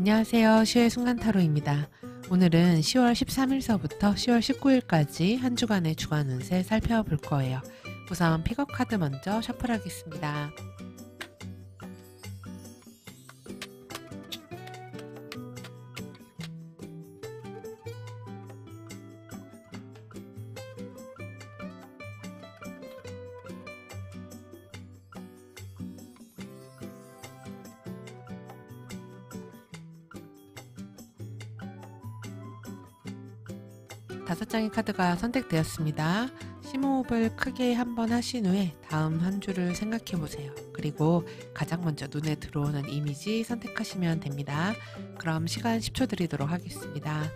안녕하세요. 시의 순간타로입니다. 오늘은 10월 13일서부터 10월 19일까지 한 주간의 주간 운세 살펴볼 거예요. 우선 픽업 카드 먼저 셔플하겠습니다. 다섯 장의 카드가 선택되었습니다. 심호흡을 크게 한번 하신 후에 다음 한 주를 생각해 보세요. 그리고 가장 먼저 눈에 들어오는 이미지 선택하시면 됩니다. 그럼 시간 10초 드리도록 하겠습니다.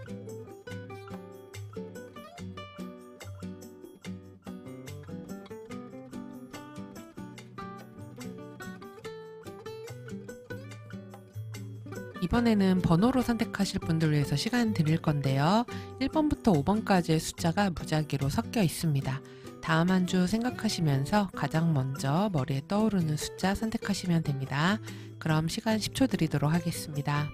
이번에는 번호로 선택하실 분들 위해서 시간 드릴 건데요. 1번부터 5번까지의 숫자가 무작위로 섞여 있습니다. 다음 한 주 생각하시면서 가장 먼저 머리에 떠오르는 숫자 선택하시면 됩니다. 그럼 시간 10초 드리도록 하겠습니다.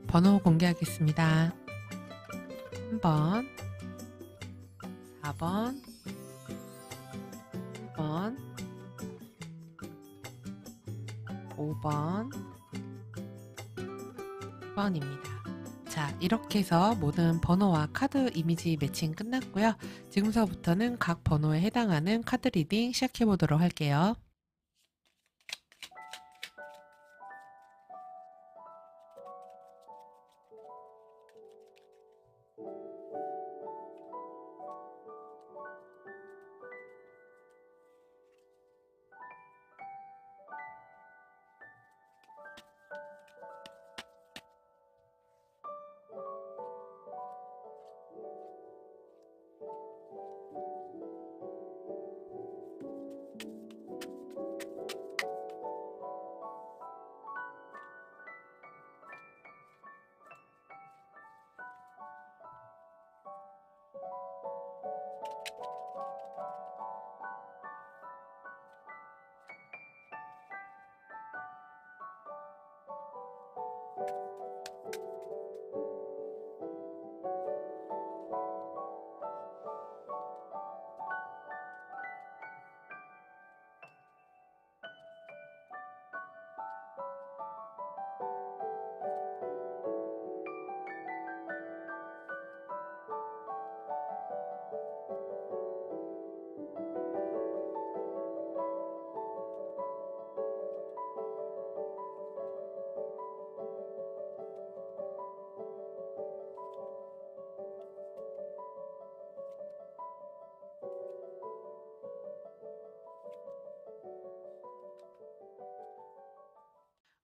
번호 공개하겠습니다. 3번, 4번, 1번, 5번, 6번입니다. 자, 이렇게 해서 모든 번호와 카드 이미지 매칭 끝났고요. 지금서부터는 각 번호에 해당하는 카드 리딩 시작해 보도록 할게요.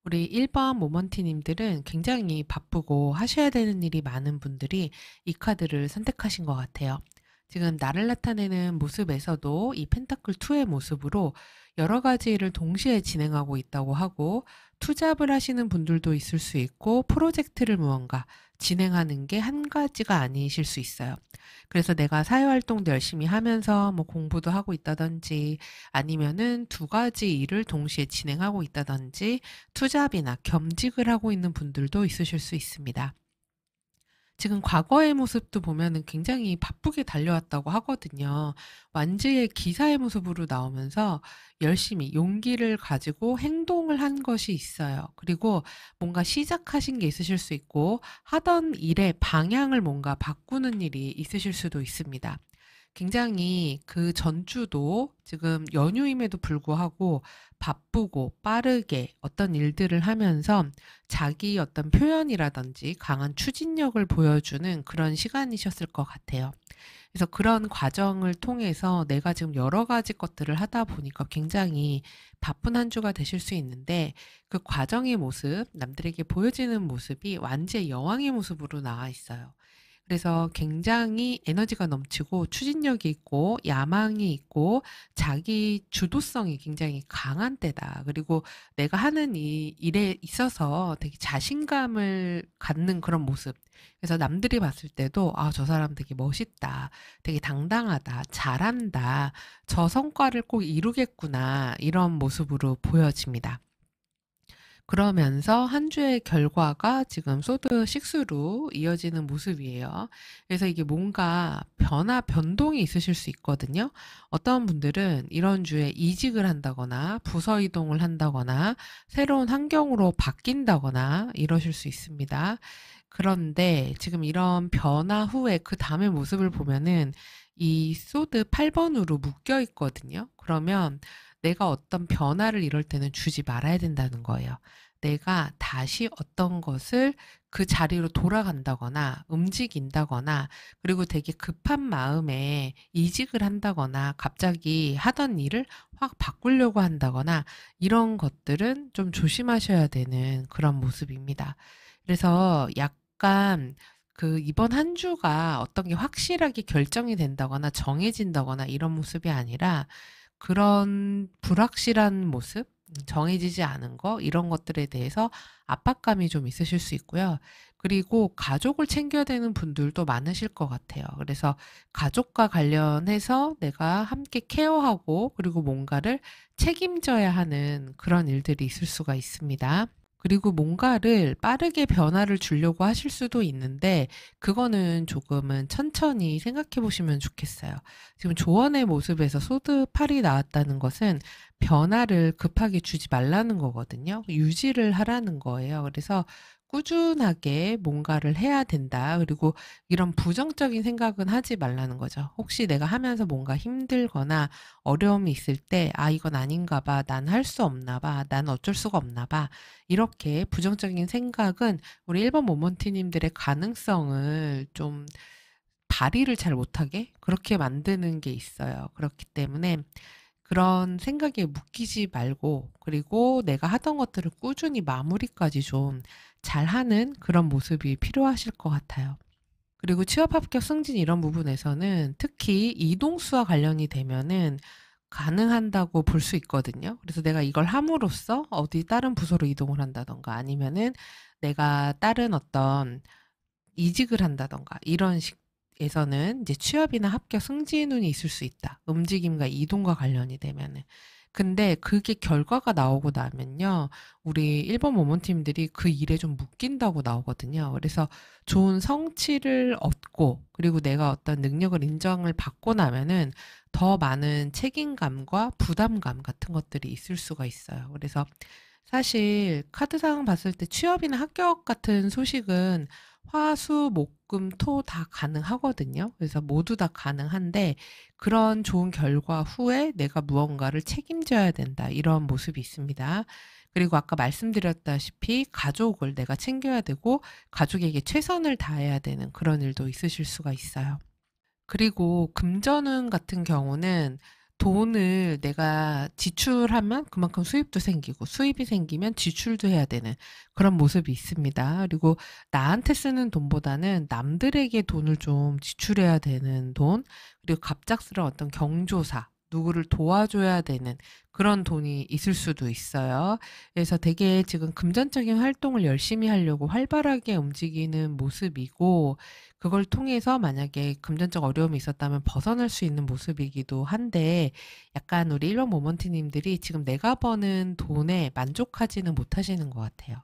우리 1번 모먼티님들은 굉장히 바쁘고 하셔야 되는 일이 많은 분들이 이 카드를 선택하신 것 같아요. 지금 나를 나타내는 모습에서도 이 펜타클 2의 모습으로 여러 가지 일을 동시에 진행하고 있다고 하고, 투잡을 하시는 분들도 있을 수 있고 프로젝트를 무언가 진행하는 게 한 가지가 아니실 수 있어요. 그래서 내가 사회활동도 열심히 하면서 뭐 공부도 하고 있다든지, 아니면은 두 가지 일을 동시에 진행하고 있다든지, 투잡이나 겸직을 하고 있는 분들도 있으실 수 있습니다. 지금 과거의 모습도 보면은 굉장히 바쁘게 달려왔다고 하거든요. 완지의 기사의 모습으로 나오면서 열심히 용기를 가지고 행동을 한 것이 있어요. 그리고 뭔가 시작하신 게 있으실 수 있고, 하던 일의 방향을 뭔가 바꾸는 일이 있으실 수도 있습니다. 굉장히 그 전주도 지금 연휴임에도 불구하고 바쁘고 빠르게 어떤 일들을 하면서 자기 어떤 표현이라든지 강한 추진력을 보여주는 그런 시간이셨을 것 같아요. 그래서 그런 과정을 통해서 내가 지금 여러 가지 것들을 하다 보니까 굉장히 바쁜 한 주가 되실 수 있는데, 그 과정의 모습, 남들에게 보여지는 모습이 완지의 여왕의 모습으로 나와 있어요. 그래서 굉장히 에너지가 넘치고 추진력이 있고 야망이 있고 자기 주도성이 굉장히 강한 때다. 그리고 내가 하는 이 일에 있어서 되게 자신감을 갖는 그런 모습. 그래서 남들이 봤을 때도 '아 저 사람 되게 멋있다. 되게 당당하다. 잘한다. 저 성과를 꼭 이루겠구나.' 이런 모습으로 보여집니다. 그러면서 한 주의 결과가 지금 소드 6로 이어지는 모습이에요. 그래서 이게 뭔가 변동이 있으실 수 있거든요. 어떤 분들은 이런 주에 이직을 한다거나 부서 이동을 한다거나 새로운 환경으로 바뀐다거나 이러실 수 있습니다. 그런데 지금 이런 변화 후에 그다음의 모습을 보면은 이 소드 8 번으로 묶여 있거든요. 그러면 내가 어떤 변화를 이럴 때는 주지 말아야 된다는 거예요. 내가 다시 어떤 것을 그 자리로 돌아간다거나 움직인다거나 그리고 되게 급한 마음에 이직을 한다거나 갑자기 하던 일을 확 바꾸려고 한다거나 이런 것들은 좀 조심하셔야 되는 그런 모습입니다. 그래서 약간 그 이번 한 주가 어떤 게 확실하게 결정이 된다거나 정해진다거나 이런 모습이 아니라 그런 불확실한 모습, 정해지지 않은 거 이런 것들에 대해서 압박감이 좀 있으실 수 있고요. 그리고 가족을 챙겨야 되는 분들도 많으실 것 같아요. 그래서 가족과 관련해서 내가 함께 케어하고 그리고 뭔가를 책임져야 하는 그런 일들이 있을 수가 있습니다. 그리고 뭔가를 빠르게 변화를 주려고 하실 수도 있는데 그거는 조금은 천천히 생각해 보시면 좋겠어요. 지금 조언의 모습에서 소드 8이 나왔다는 것은 변화를 급하게 주지 말라는 거거든요. 유지를 하라는 거예요. 그래서 꾸준하게 뭔가를 해야 된다. 그리고 이런 부정적인 생각은 하지 말라는 거죠. 혹시 내가 하면서 뭔가 힘들거나 어려움이 있을 때 '아 이건 아닌가 봐. 난 할 수 없나 봐. 난 어쩔 수가 없나 봐.' 이렇게 부정적인 생각은 우리 1번 모먼티님들의 가능성을 좀 발휘를 잘 못하게 그렇게 만드는 게 있어요. 그렇기 때문에 그런 생각에 묶이지 말고 그리고 내가 하던 것들을 꾸준히 마무리까지 좀 잘하는 그런 모습이 필요하실 것 같아요. 그리고 취업 합격 승진 이런 부분에서는 특히 이동수와 관련이 되면은 가능한다고 볼 수 있거든요. 그래서 내가 이걸 함으로써 어디 다른 부서로 이동을 한다든가 아니면은 내가 다른 어떤 이직을 한다든가 이런 식에서는 이제 취업이나 합격 승진운이 있을 수 있다. 움직임과 이동과 관련이 되면은. 근데 그게 결과가 나오고 나면요. 우리 1번 모먼팀들이 그 일에 좀 묶인다고 나오거든요. 그래서 좋은 성취를 얻고 그리고 내가 어떤 능력을 인정을 받고 나면은 더 많은 책임감과 부담감 같은 것들이 있을 수가 있어요. 그래서 사실 카드상 봤을 때 취업이나 합격 같은 소식은 화, 수, 목, 금, 토 다 가능하거든요. 그래서 모두 다 가능한데 그런 좋은 결과 후에 내가 무언가를 책임져야 된다. 이런 모습이 있습니다. 그리고 아까 말씀드렸다시피 가족을 내가 챙겨야 되고 가족에게 최선을 다해야 되는 그런 일도 있으실 수가 있어요. 그리고 금전운 같은 경우는 돈을 내가 지출하면 그만큼 수입도 생기고 수입이 생기면 지출도 해야 되는 그런 모습이 있습니다. 그리고 나한테 쓰는 돈보다는 남들에게 돈을 좀 지출해야 되는 돈, 그리고 갑작스러운 어떤 경조사, 누구를 도와줘야 되는 그런 돈이 있을 수도 있어요. 그래서 되게 지금 금전적인 활동을 열심히 하려고 활발하게 움직이는 모습이고 그걸 통해서 만약에 금전적 어려움이 있었다면 벗어날 수 있는 모습이기도 한데 약간 우리 1번 모먼트님들이 지금 내가 버는 돈에 만족하지는 못하시는 것 같아요.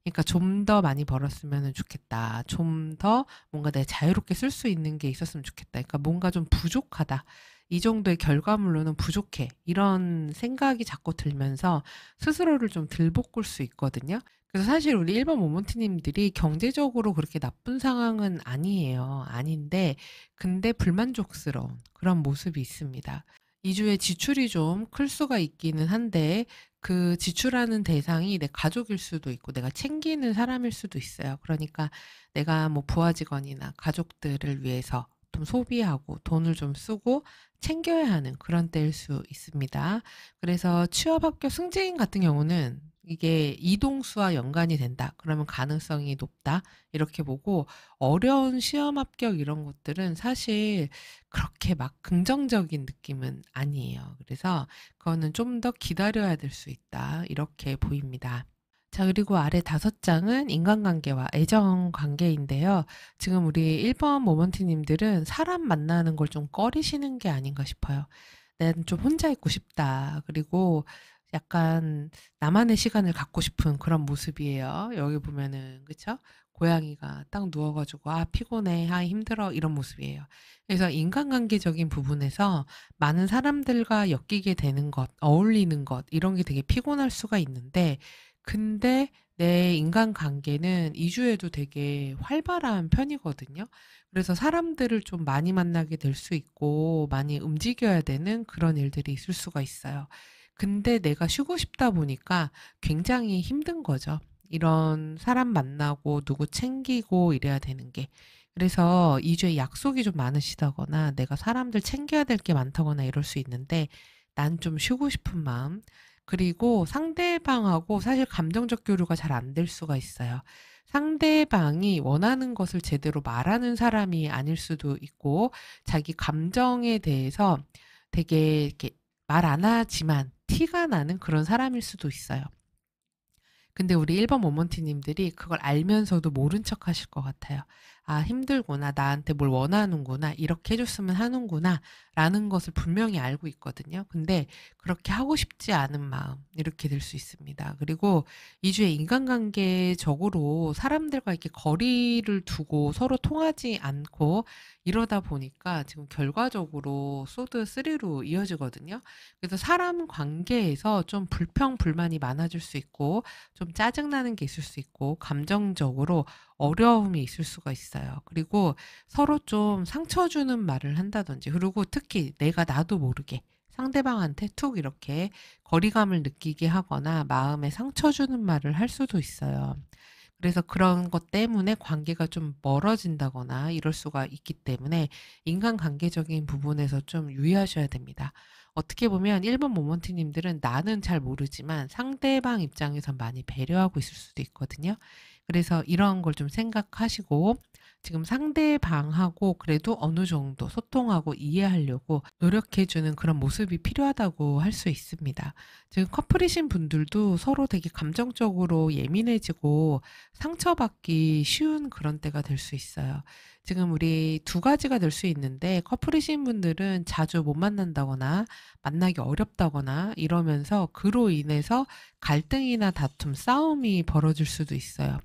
그러니까 '좀 더 많이 벌었으면 좋겠다. 좀 더 뭔가 내가 자유롭게 쓸 수 있는 게 있었으면 좋겠다. 그러니까 뭔가 좀 부족하다. 이 정도의 결과물로는 부족해.' 이런 생각이 자꾸 들면서 스스로를 좀 들볶을 수 있거든요. 그래서 사실 우리 1번 모먼트님들이 경제적으로 그렇게 나쁜 상황은 아니에요. 아닌데 근데 불만족스러운 그런 모습이 있습니다. 2 주에 지출이 좀 클 수가 있기는 한데 그 지출하는 대상이 내 가족일 수도 있고 내가 챙기는 사람일 수도 있어요. 그러니까 내가 뭐 부하 직원이나 가족들을 위해서 좀 소비하고 돈을 좀 쓰고 챙겨야 하는 그런 때일 수 있습니다. 그래서 취업 합격 승진 같은 경우는 이게 이동수와 연관이 된다. 그러면 가능성이 높다. 이렇게 보고 어려운 시험 합격 이런 것들은 사실 그렇게 막 긍정적인 느낌은 아니에요. 그래서 그거는 좀 더 기다려야 될 수 있다. 이렇게 보입니다. 자, 그리고 아래 5장은 인간관계와 애정 관계인데요. 지금 우리 1번 모먼트님들은 사람 만나는 걸 좀 꺼리시는 게 아닌가 싶어요. '난 좀 혼자 있고 싶다.' 그리고 약간 나만의 시간을 갖고 싶은 그런 모습이에요. 여기 보면은 그쵸? 고양이가 딱 누워 가지고 "아 피곤해. 아 힘들어." 이런 모습이에요. 그래서 인간관계적인 부분에서 많은 사람들과 엮이게 되는 것, 어울리는 것 이런 게 되게 피곤할 수가 있는데, 근데 내 인간관계는 2 주에도 되게 활발한 편이거든요. 그래서 사람들을 좀 많이 만나게 될 수 있고 많이 움직여야 되는 그런 일들이 있을 수가 있어요. 근데 내가 쉬고 싶다 보니까 굉장히 힘든 거죠. 이런 사람 만나고 누구 챙기고 이래야 되는 게. 그래서 2 주에 약속이 좀 많으시다거나 내가 사람들 챙겨야 될 게 많다거나 이럴 수 있는데, 난 좀 쉬고 싶은 마음, 그리고 상대방하고 사실 감정적 교류가 잘 안 될 수가 있어요. 상대방이 원하는 것을 제대로 말하는 사람이 아닐 수도 있고, 자기 감정에 대해서 되게 이렇게 말 안 하지만 티가 나는 그런 사람일 수도 있어요. 근데 우리 1번 모먼티님들이 그걸 알면서도 모른 척 하실 것 같아요. '아 힘들구나. 나한테 뭘 원하는구나. 이렇게 해 줬으면 하는구나.'라는 것을 분명히 알고 있거든요. 근데 그렇게 하고 싶지 않은 마음 이렇게 될 수 있습니다. 그리고 2 주에 인간관계적으로 사람들과 이렇게 거리를 두고 서로 통하지 않고 이러다 보니까 지금 결과적으로 소드 3로 이어지거든요. 그래서 사람 관계에서 좀 불평 불만이 많아질 수 있고 좀 짜증나는 게 있을 수 있고 감정적으로 어려움이 있을 수가 있어요. 그리고 서로 좀 상처 주는 말을 한다든지, 그리고 특히 내가 나도 모르게 상대방한테 툭 이렇게 거리감을 느끼게 하거나 마음에 상처 주는 말을 할 수도 있어요. 그래서 그런 것 때문에 관계가 좀 멀어진다거나 이럴 수가 있기 때문에 인간관계적인 부분에서 좀 유의하셔야 됩니다. 어떻게 보면 1번 모먼트님들은 나는 잘 모르지만 상대방 입장에선 많이 배려하고 있을 수도 있거든요. 그래서 이런 걸 좀 생각하시고 지금 상대방하고 그래도 어느 정도 소통하고 이해하려고 노력해 주는 그런 모습이 필요하다고 할 수 있습니다. 지금 커플이신 분들도 서로 되게 감정적으로 예민해지고 상처받기 쉬운 그런 때가 될 수 있어요. 지금 우리 두 가지가 될 수 있는데, 커플이신 분들은 자주 못 만난다거나 만나기 어렵다거나 이러면서 그로 인해서 갈등이나 다툼, 싸움이 벌어질 수도 있어요.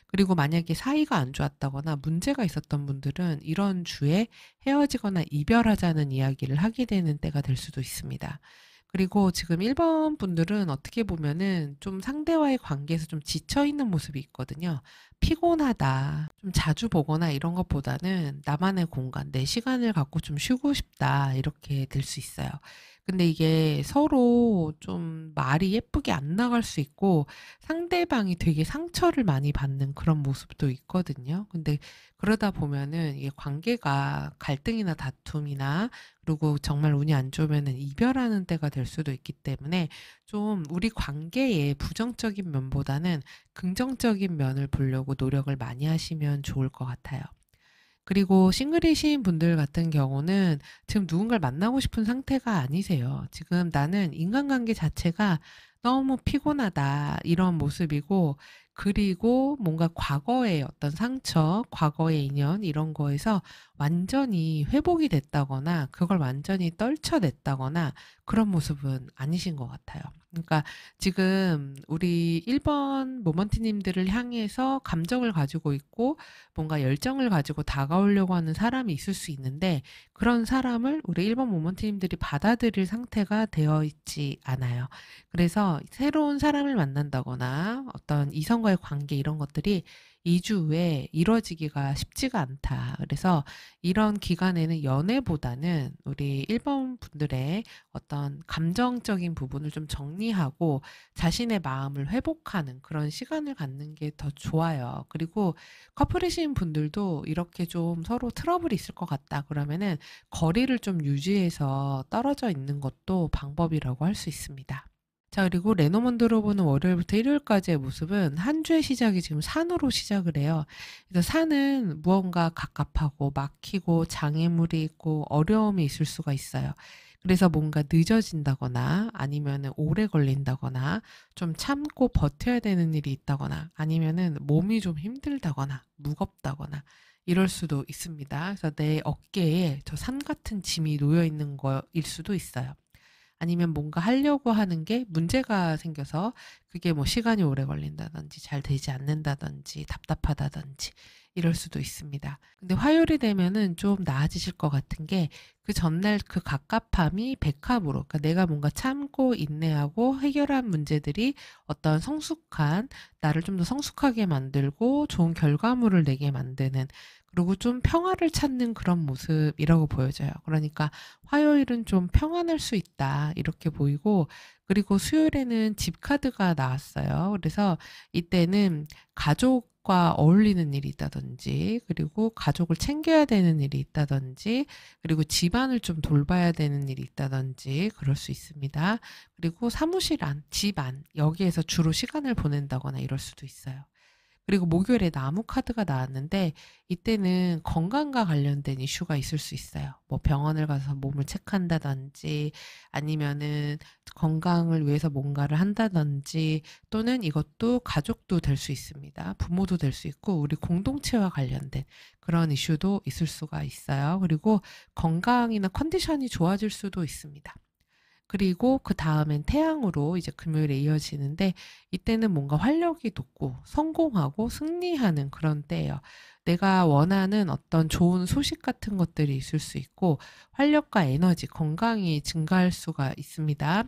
그리고 만약에 사이가 안 좋았다거나 문제가 있었던 분들은 이런 주에 헤어지거나 이별하자는 이야기를 하게 되는 때가 될 수도 있습니다. 그리고 지금 1번 분들은 어떻게 보면은 좀 상대와의 관계에서 좀 지쳐 있는 모습이 있거든요. 피곤하다, 좀 자주 보거나 이런 것보다는 나만의 공간, 내 시간을 갖고 좀 쉬고 싶다, 이렇게 될 수 있어요. 근데 이게 서로 좀 말이 예쁘게 안 나갈 수 있고 상대방이 되게 상처를 많이 받는 그런 모습도 있거든요. 근데 그러다 보면은 이게 관계가 갈등이나 다툼이나 그리고 정말 운이 안 좋으면은 이별하는 때가 될 수도 있기 때문에 좀 우리 관계의 부정적인 면보다는 긍정적인 면을 보려고 노력을 많이 하시면 좋을 것 같아요. 그리고 싱글이신 분들 같은 경우는 지금 누군가를 만나고 싶은 상태가 아니세요. 지금 '나는 인간관계 자체가 너무 피곤하다.' 이런 모습이고, 그리고 뭔가 과거의 어떤 상처, 과거의 인연 이런 거에서 완전히 회복이 됐다거나 그걸 완전히 떨쳐냈다거나 그런 모습은 아니신 것 같아요. 그러니까 지금 우리 1번 모먼트님들을 향해서 감정을 가지고 있고 뭔가 열정을 가지고 다가오려고 하는 사람이 있을 수 있는데, 그런 사람을 우리 1번 모먼트님들이 받아들일 상태가 되어 있지 않아요. 그래서 새로운 사람을 만난다거나 어떤 이성과의 관계 이런 것들이 2주 후에 이루어지기가 쉽지가 않다. 그래서 이런 기간에는 연애보다는 우리 1번 분들의 어떤 감정적인 부분을 좀 정리하고 자신의 마음을 회복하는 그런 시간을 갖는 게 더 좋아요. 그리고 커플이신 분들도 이렇게 좀 서로 트러블이 있을 것 같다 그러면은 거리를 좀 유지해서 떨어져 있는 것도 방법이라고 할 수 있습니다. 자, 그리고 레노먼드로 보는 월요일부터 일요일까지의 모습은 한 주의 시작이 지금 산으로 시작을 해요. 그래서 산은 무언가 갑갑하고 막히고 장애물이 있고 어려움이 있을 수가 있어요. 그래서 뭔가 늦어진다거나 아니면은 오래 걸린다거나 좀 참고 버텨야 되는 일이 있다거나 아니면은 몸이 좀 힘들다거나 무겁다거나 이럴 수도 있습니다. 그래서 내 어깨에 저 산 같은 짐이 놓여 있는 거일 수도 있어요. 아니면 뭔가 하려고 하는 게 문제가 생겨서 그게 뭐 시간이 오래 걸린다든지 잘 되지 않는다든지 답답하다든지 이럴 수도 있습니다. 근데 화요일이 되면은 좀 나아지실 것 같은 게 그 전날 그 갑갑함이 백합으로, 그러니까 내가 뭔가 참고 인내하고 해결한 문제들이 어떤 성숙한, 나를 좀 더 성숙하게 만들고 좋은 결과물을 내게 만드는, 그리고 좀 평화를 찾는 그런 모습이라고 보여져요. 그러니까 화요일은 좀 평안할 수 있다 이렇게 보이고, 그리고 수요일에는 집 카드가 나왔어요. 그래서 이때는 가족과 어울리는 일이 있다든지, 그리고 가족을 챙겨야 되는 일이 있다든지, 그리고 집안을 좀 돌봐야 되는 일이 있다든지 그럴 수 있습니다. 그리고 사무실 안, 집 안, 여기에서 주로 시간을 보낸다거나 이럴 수도 있어요. 그리고 목요일에 나무 카드가 나왔는데 이때는 건강과 관련된 이슈가 있을 수 있어요. 뭐 병원을 가서 몸을 체크한다든지 아니면은 건강을 위해서 뭔가를 한다든지, 또는 이것도 가족도 될 수 있습니다. 부모도 될 수 있고 우리 공동체와 관련된 그런 이슈도 있을 수가 있어요. 그리고 건강이나 컨디션이 좋아질 수도 있습니다. 그리고 그다음엔 태양으로 이제 금요일에 이어지는데 이때는 뭔가 활력이 돋고 성공하고 승리하는 그런 때예요. 내가 원하는 어떤 좋은 소식 같은 것들이 있을 수 있고 활력과 에너지, 건강이 증가할 수가 있습니다.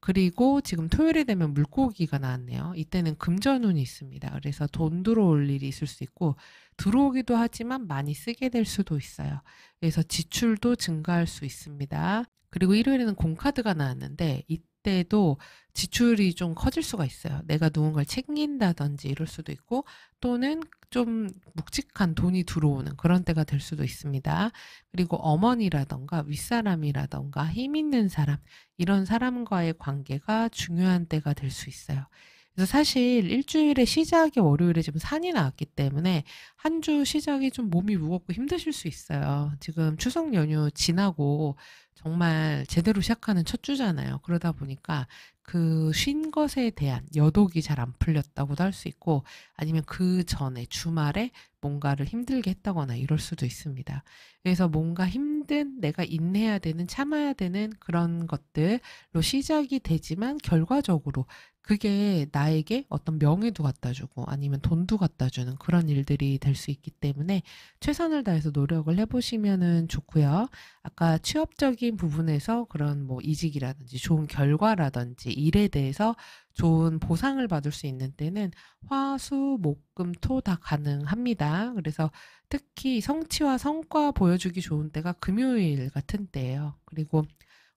그리고 지금 토요일이 되면 물고기가 나왔네요. 이때는 금전운이 있습니다. 그래서 돈 들어올 일이 있을 수 있고 들어오기도 하지만 많이 쓰게 될 수도 있어요. 그래서 지출도 증가할 수 있습니다. 그리고 일요일에는 공카드가 나왔는데 이때도 지출이 좀 커질 수가 있어요. 내가 누군가를 챙긴다든지 이럴 수도 있고, 또는 좀 묵직한 돈이 들어오는 그런 때가 될 수도 있습니다. 그리고 어머니라던가 윗사람이라던가 힘 있는 사람, 이런 사람과의 관계가 중요한 때가 될 수 있어요. 그래서 사실 일주일의 시작이 월요일에 지금 산이 나왔기 때문에 한 주 시작이 좀 몸이 무겁고 힘드실 수 있어요. 지금 추석 연휴 지나고 정말 제대로 시작하는 첫 주잖아요. 그러다 보니까 그 쉰 것에 대한 여독이 잘 안 풀렸다고도 할 수 있고, 아니면 그 전에 주말에 뭔가를 힘들게 했다거나 이럴 수도 있습니다. 그래서 뭔가 힘든, 내가 인내해야 되는, 참아야 되는 그런 것들로 시작이 되지만 결과적으로 그게 나에게 어떤 명예도 갖다 주고 아니면 돈도 갖다 주는 그런 일들이 될 수 있기 때문에 최선을 다해서 노력을 해보시면은 좋고요. 아까 취업적인 부분에서 그런 뭐 이직이라든지 좋은 결과라든지 일에 대해서 좋은 보상을 받을 수 있는 때는 화, 수, 목, 금, 토 다 가능합니다. 그래서 특히 성취와 성과 보여주기 좋은 때가 금요일 같은 때예요. 그리고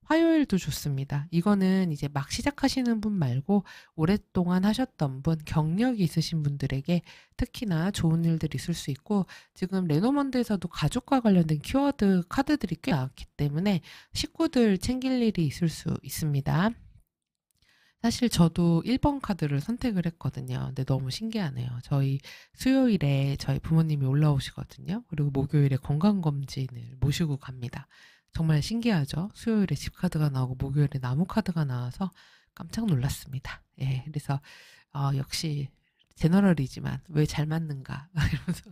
화요일도 좋습니다. 이거는 이제 막 시작하시는 분 말고 오랫동안 하셨던 분, 경력이 있으신 분들에게 특히나 좋은 일들이 있을 수 있고, 지금 레노먼드에서도 가족과 관련된 키워드 카드들이 꽤 나왔기 때문에 식구들 챙길 일이 있을 수 있습니다. 사실 저도 1번 카드를 선택을 했거든요. 근데 너무 신기하네요. 저희 수요일에 저희 부모님이 올라오시거든요. 그리고 목요일에 건강검진을 모시고 갑니다. 정말 신기하죠? 수요일에 집 카드가 나오고 목요일에 나무 카드가 나와서 깜짝 놀랐습니다. 예, 그래서 역시 제너럴이지만 왜 잘 맞는가 이러면서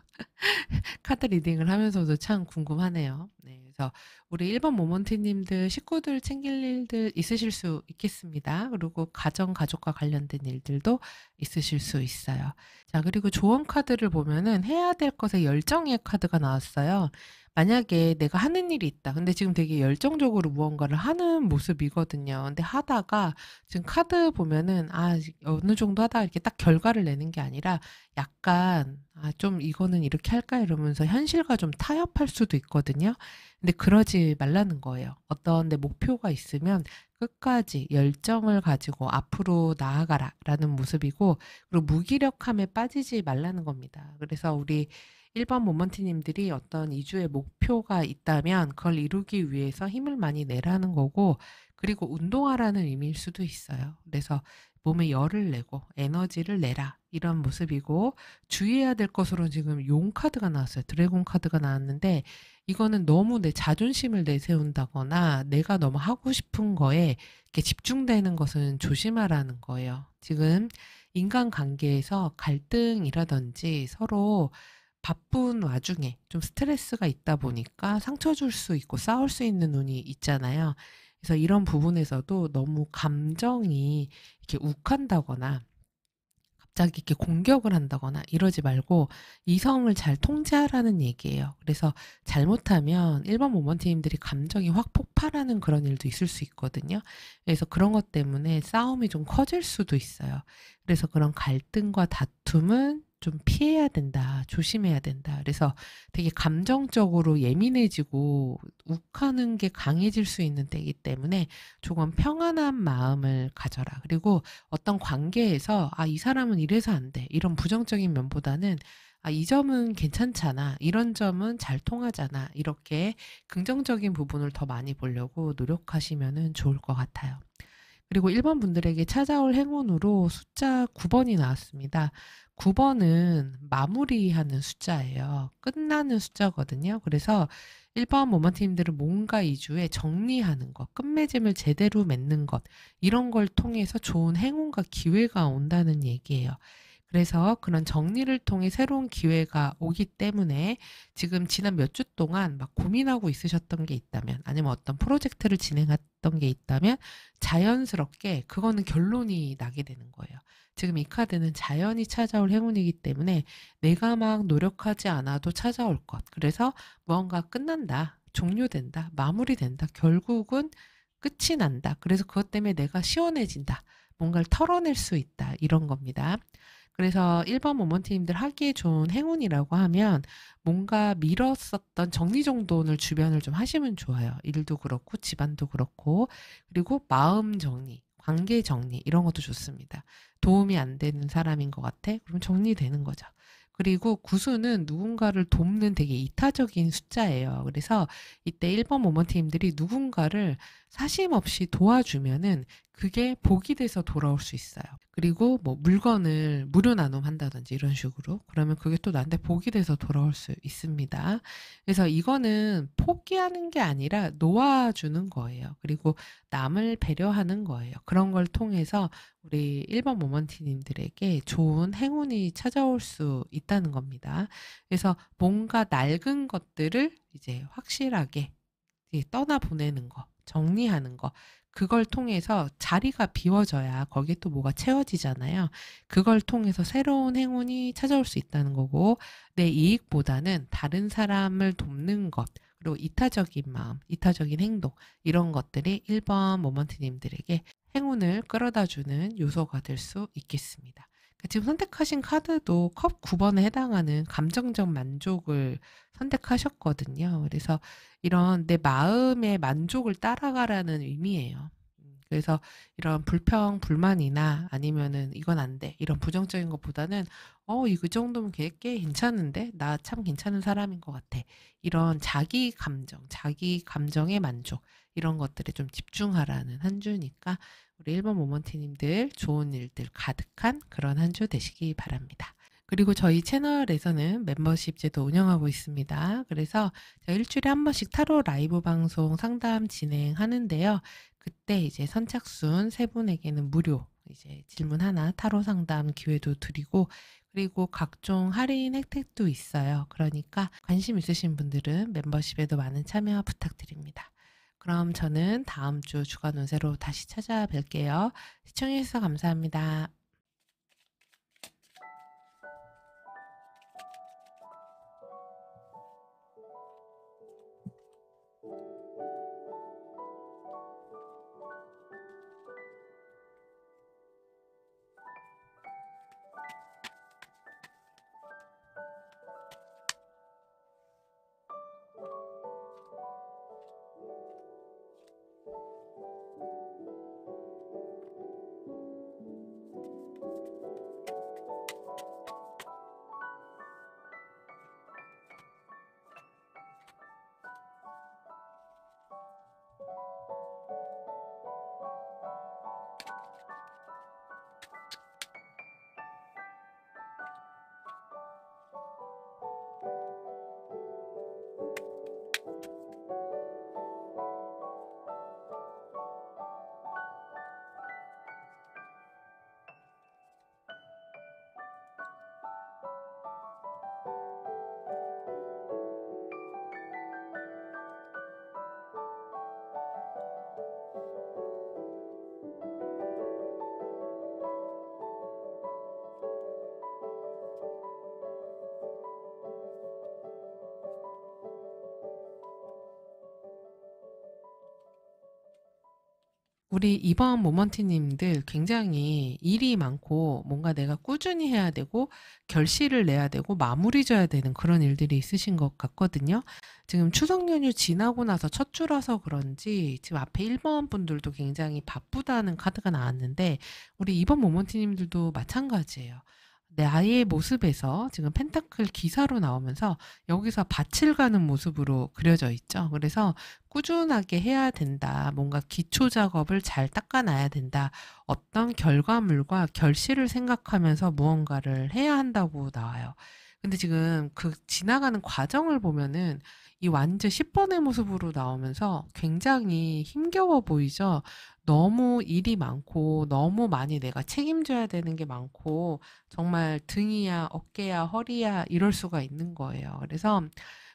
카드 리딩을 하면서도 참 궁금하네요. 네, 그래서 우리 1번 모먼트님들 식구들 챙길 일들 있으실 수 있겠습니다. 그리고 가정, 가족과 관련된 일들도 있으실 수 있어요. 자, 그리고 조언 카드를 보면은 해야 될 것에 열정의 카드가 나왔어요. 만약에 내가 하는 일이 있다. 근데 지금 되게 열정적으로 무언가를 하는 모습이거든요. 근데 하다가 지금 카드 보면은 어느 정도 하다가 이렇게 딱 결과를 내는 게 아니라 약간 좀 이거는 이렇게 할까 이러면서 현실과 좀 타협할 수도 있거든요. 근데 그러지 말라는 거예요. 어떤 내 목표가 있으면 끝까지 열정을 가지고 앞으로 나아가라라는 모습이고, 그리고 무기력함에 빠지지 말라는 겁니다. 그래서 우리 1번 모먼티님들이 어떤 2 주의 목표가 있다면 그걸 이루기 위해서 힘을 많이 내라는 거고, 그리고 운동하라는 의미일 수도 있어요. 그래서 몸에 열을 내고 에너지를 내라, 이런 모습이고, 주의해야 될 것으로 지금 용 카드가 나왔어요. 드래곤 카드가 나왔는데, 이거는 너무 내 자존심을 내세운다거나 내가 너무 하고 싶은 거에 이렇게 집중되는 것은 조심하라는 거예요. 지금 인간관계에서 갈등이라든지 서로 바쁜 와중에 좀 스트레스가 있다 보니까 상처 줄 수 있고 싸울 수 있는 운이 있잖아요. 그래서 이런 부분에서도 너무 감정이 이렇게 욱한다거나 갑자기 이렇게 공격을 한다거나 이러지 말고 이성을 잘 통제하라는 얘기예요. 그래서 잘못하면 1번 모먼티님들이 감정이 확 폭발하는 그런 일도 있을 수 있거든요. 그래서 그런 것 때문에 싸움이 좀 커질 수도 있어요. 그래서 그런 갈등과 다툼은 좀 피해야 된다, 조심해야 된다. 그래서 되게 감정적으로 예민해지고 욱하는 게 강해질 수 있는 때이기 때문에 조금 평안한 마음을 가져라. 그리고 어떤 관계에서 '아, 이 사람은 이래서 안 돼.' 이런 부정적인 면보다는 '아, 이 점은 괜찮잖아. 이런 점은 잘 통하잖아.' 이렇게 긍정적인 부분을 더 많이 보려고 노력하시면은 좋을 것 같아요. 그리고 1번 분들에게 찾아올 행운으로 숫자 9 번이 나왔습니다. 9 번은 마무리하는 숫자예요. 끝나는 숫자거든요. 그래서 1번 모먼티님들은 뭔가 2 주에 정리하는 것, 끝맺음을 제대로 맺는 것, 이런 걸 통해서 좋은 행운과 기회가 온다는 얘기예요. 그래서 그런 정리를 통해 새로운 기회가 오기 때문에 지금 지난 몇 주 동안 막 고민하고 있으셨던 게 있다면, 아니면 어떤 프로젝트를 진행했던 게 있다면 자연스럽게 그거는 결론이 나게 되는 거예요. 지금 이 카드는 자연히 찾아올 행운이기 때문에 내가 막 노력하지 않아도 찾아올 것. 그래서 무언가 끝난다, 종료된다, 마무리된다, 결국은 끝이 난다. 그래서 그것 때문에 내가 시원해진다. 뭔가를 털어낼 수 있다. 이런 겁니다. 그래서 1번 모먼티님들 하기에 좋은 행운이라고 하면 뭔가 미뤘었던 정리정돈을 주변을 좀 하시면 좋아요. 일도 그렇고 집안도 그렇고, 그리고 마음 정리, 관계 정리, 이런 것도 좋습니다. 도움이 안 되는 사람인 것 같아? 그럼 정리되는 거죠. 그리고 구수는 누군가를 돕는 되게 이타적인 숫자예요. 그래서 이때 1번 모먼티님들이 누군가를 사심 없이 도와주면은 그게 복이 돼서 돌아올 수 있어요. 그리고 뭐 물건을 무료 나눔한다든지 이런 식으로, 그러면 그게 또 나한테 복이 돼서 돌아올 수 있습니다. 그래서 이거는 포기하는 게 아니라 놓아주는 거예요. 그리고 남을 배려하는 거예요. 그런 걸 통해서 우리 1번 모먼티님들에게 좋은 행운이 찾아올 수 있다는 겁니다. 그래서 뭔가 낡은 것들을 이제 확실하게 떠나보내는 거, 정리하는 거, 그걸 통해서 자리가 비워져야 거기에 또 뭐가 채워지잖아요. 그걸 통해서 새로운 행운이 찾아올 수 있다는 거고, 내 이익보다는 다른 사람을 돕는 것, 그리고 이타적인 마음, 이타적인 행동, 이런 것들이 1번 모먼트님들에게 행운을 끌어다 주는 요소가 될 수 있겠습니다. 그러니까 지금 선택하신 카드도 컵 9번에 해당하는 감정적 만족을 선택하셨거든요. 그래서 이런 내 마음의 만족을 따라가라는 의미예요. 그래서 이런 불평, 불만이나 아니면은 이건 안 돼, 이런 부정적인 것보다는 이거 정도면 꽤 괜찮은데? 나 참 괜찮은 사람인 것 같아. 이런 자기 감정, 자기 감정의 만족, 이런 것들에 좀 집중하라는 한 주니까 우리 1번 모먼티님들 좋은 일들 가득한 그런 한 주 되시기 바랍니다. 그리고 저희 채널에서는 멤버십 제도 운영하고 있습니다. 그래서 제가 일주일에 한 번씩 타로 라이브 방송 상담 진행하는데요. 그때 이제 선착순 세 분에게는 무료 이제 질문 하나 타로 상담 기회도 드리고, 그리고 각종 할인 혜택도 있어요. 그러니까 관심 있으신 분들은 멤버십에도 많은 참여 부탁드립니다. 그럼 저는 다음 주 주간 운세로 다시 찾아뵐게요. 시청해주셔서 감사합니다. 우리 이번 모먼티님들 굉장히 일이 많고 뭔가 내가 꾸준히 해야 되고 결실을 내야 되고 마무리 져야 되는 그런 일들이 있으신 것 같거든요. 지금 추석 연휴 지나고 나서 첫 주라서 그런지 지금 앞에 1번 분들도 굉장히 바쁘다는 카드가 나왔는데 우리 이번 모먼티님들도 마찬가지예요. 나의 모습에서 지금 펜타클 기사로 나오면서 여기서 밭을 가는 모습으로 그려져 있죠. 그래서 꾸준하게 해야 된다. 뭔가 기초 작업을 잘 닦아놔야 된다. 어떤 결과물과 결실을 생각하면서 무언가를 해야 한다고 나와요. 근데 지금 그 지나가는 과정을 보면은 이 완전 10번의 모습으로 나오면서 굉장히 힘겨워 보이죠. 너무 일이 많고 너무 많이 내가 책임져야 되는 게 많고 정말 등이야 어깨야 허리야 이럴 수가 있는 거예요. 그래서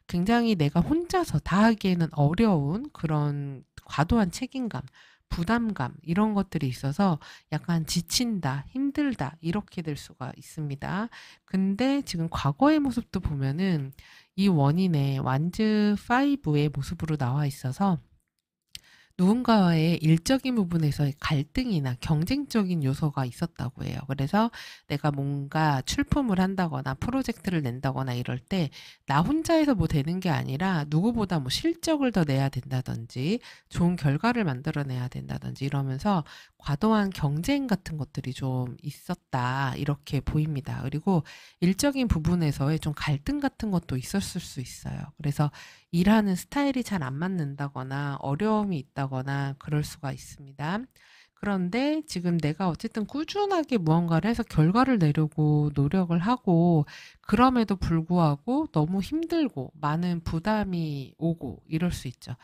굉장히 내가 혼자서 다 하기에는 어려운 그런 과도한 책임감, 부담감 이런 것들이 있어서 약간 지친다, 힘들다 이렇게 될 수가 있습니다. 근데 지금 과거의 모습도 보면은 이 원인의 완즈 5의 모습으로 나와 있어서 누군가와의 일적인 부분에서의 갈등이나 경쟁적인 요소가 있었다고 해요. 그래서 내가 뭔가 출품을 한다거나 프로젝트를 낸다거나 이럴 때 나 혼자해서 뭐 되는 게 아니라 누구보다 뭐 실적을 더 내야 된다든지 좋은 결과를 만들어내야 된다든지 이러면서 과도한 경쟁 같은 것들이 좀 있었다 이렇게 보입니다. 그리고 일적인 부분에서의 좀 갈등 같은 것도 있었을 수 있어요. 그래서 일하는 스타일이 잘 안 맞는다거나 어려움이 있다거나 그럴 수가 있습니다. 그런데 지금 내가 어쨌든 꾸준하게 무언가를 해서 결과를 내려고 노력을 하고 그럼에도 불구하고 너무 힘들고 많은 부담이 오고 이럴 수 있죠.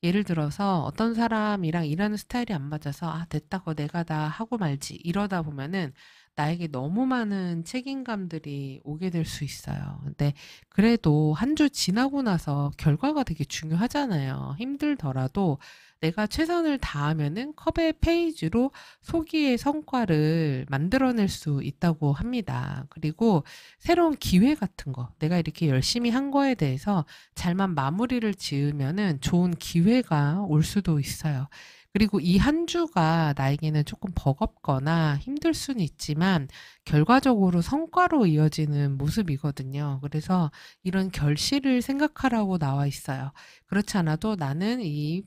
예를 들어서 어떤 사람이랑 일하는 스타일이 안 맞아서 아, 됐다고 내가 다 하고 말지 이러다 보면은 나에게 너무 많은 책임감들이 오게 될 수 있어요. 근데 그래도 한 주 지나고 나서 결과가 되게 중요하잖아요. 힘들더라도 내가 최선을 다하면은 컵의 페이지로 소기의 성과를 만들어낼 수 있다고 합니다. 그리고 새로운 기회 같은 거, 내가 이렇게 열심히 한 거에 대해서 잘만 마무리를 지으면은 좋은 기회가 올 수도 있어요. 그리고 이 한 주가 나에게는 조금 버겁거나 힘들 수는 있지만 결과적으로 성과로 이어지는 모습이거든요. 그래서 이런 결실을 생각하라고 나와 있어요. 그렇지 않아도 나는 이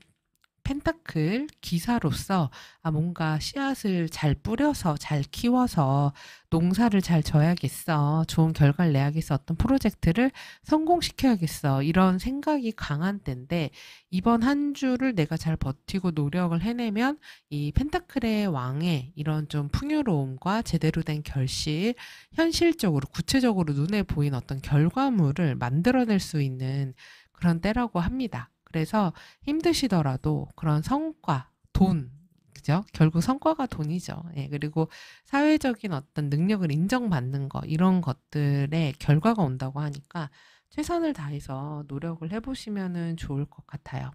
펜타클 기사로서 아, 뭔가 씨앗을 잘 뿌려서 잘 키워서 농사를 잘 져야겠어. 좋은 결과를 내야겠어. 어떤 프로젝트를 성공시켜야겠어. 이런 생각이 강한 때인데 이번 한 주를 내가 잘 버티고 노력을 해내면 이 펜타클의 왕의 이런 좀 풍요로움과 제대로 된 결실, 현실적으로 구체적으로 눈에 보이는 어떤 결과물을 만들어낼 수 있는 그런 때라고 합니다. 그래서 힘드시더라도 그런 성과, 돈, 그죠? 결국 성과가 돈이죠. 예, 그리고 사회적인 어떤 능력을 인정받는 거, 이런 것들의 결과가 온다고 하니까 최선을 다해서 노력을 해보시면은 좋을 것 같아요.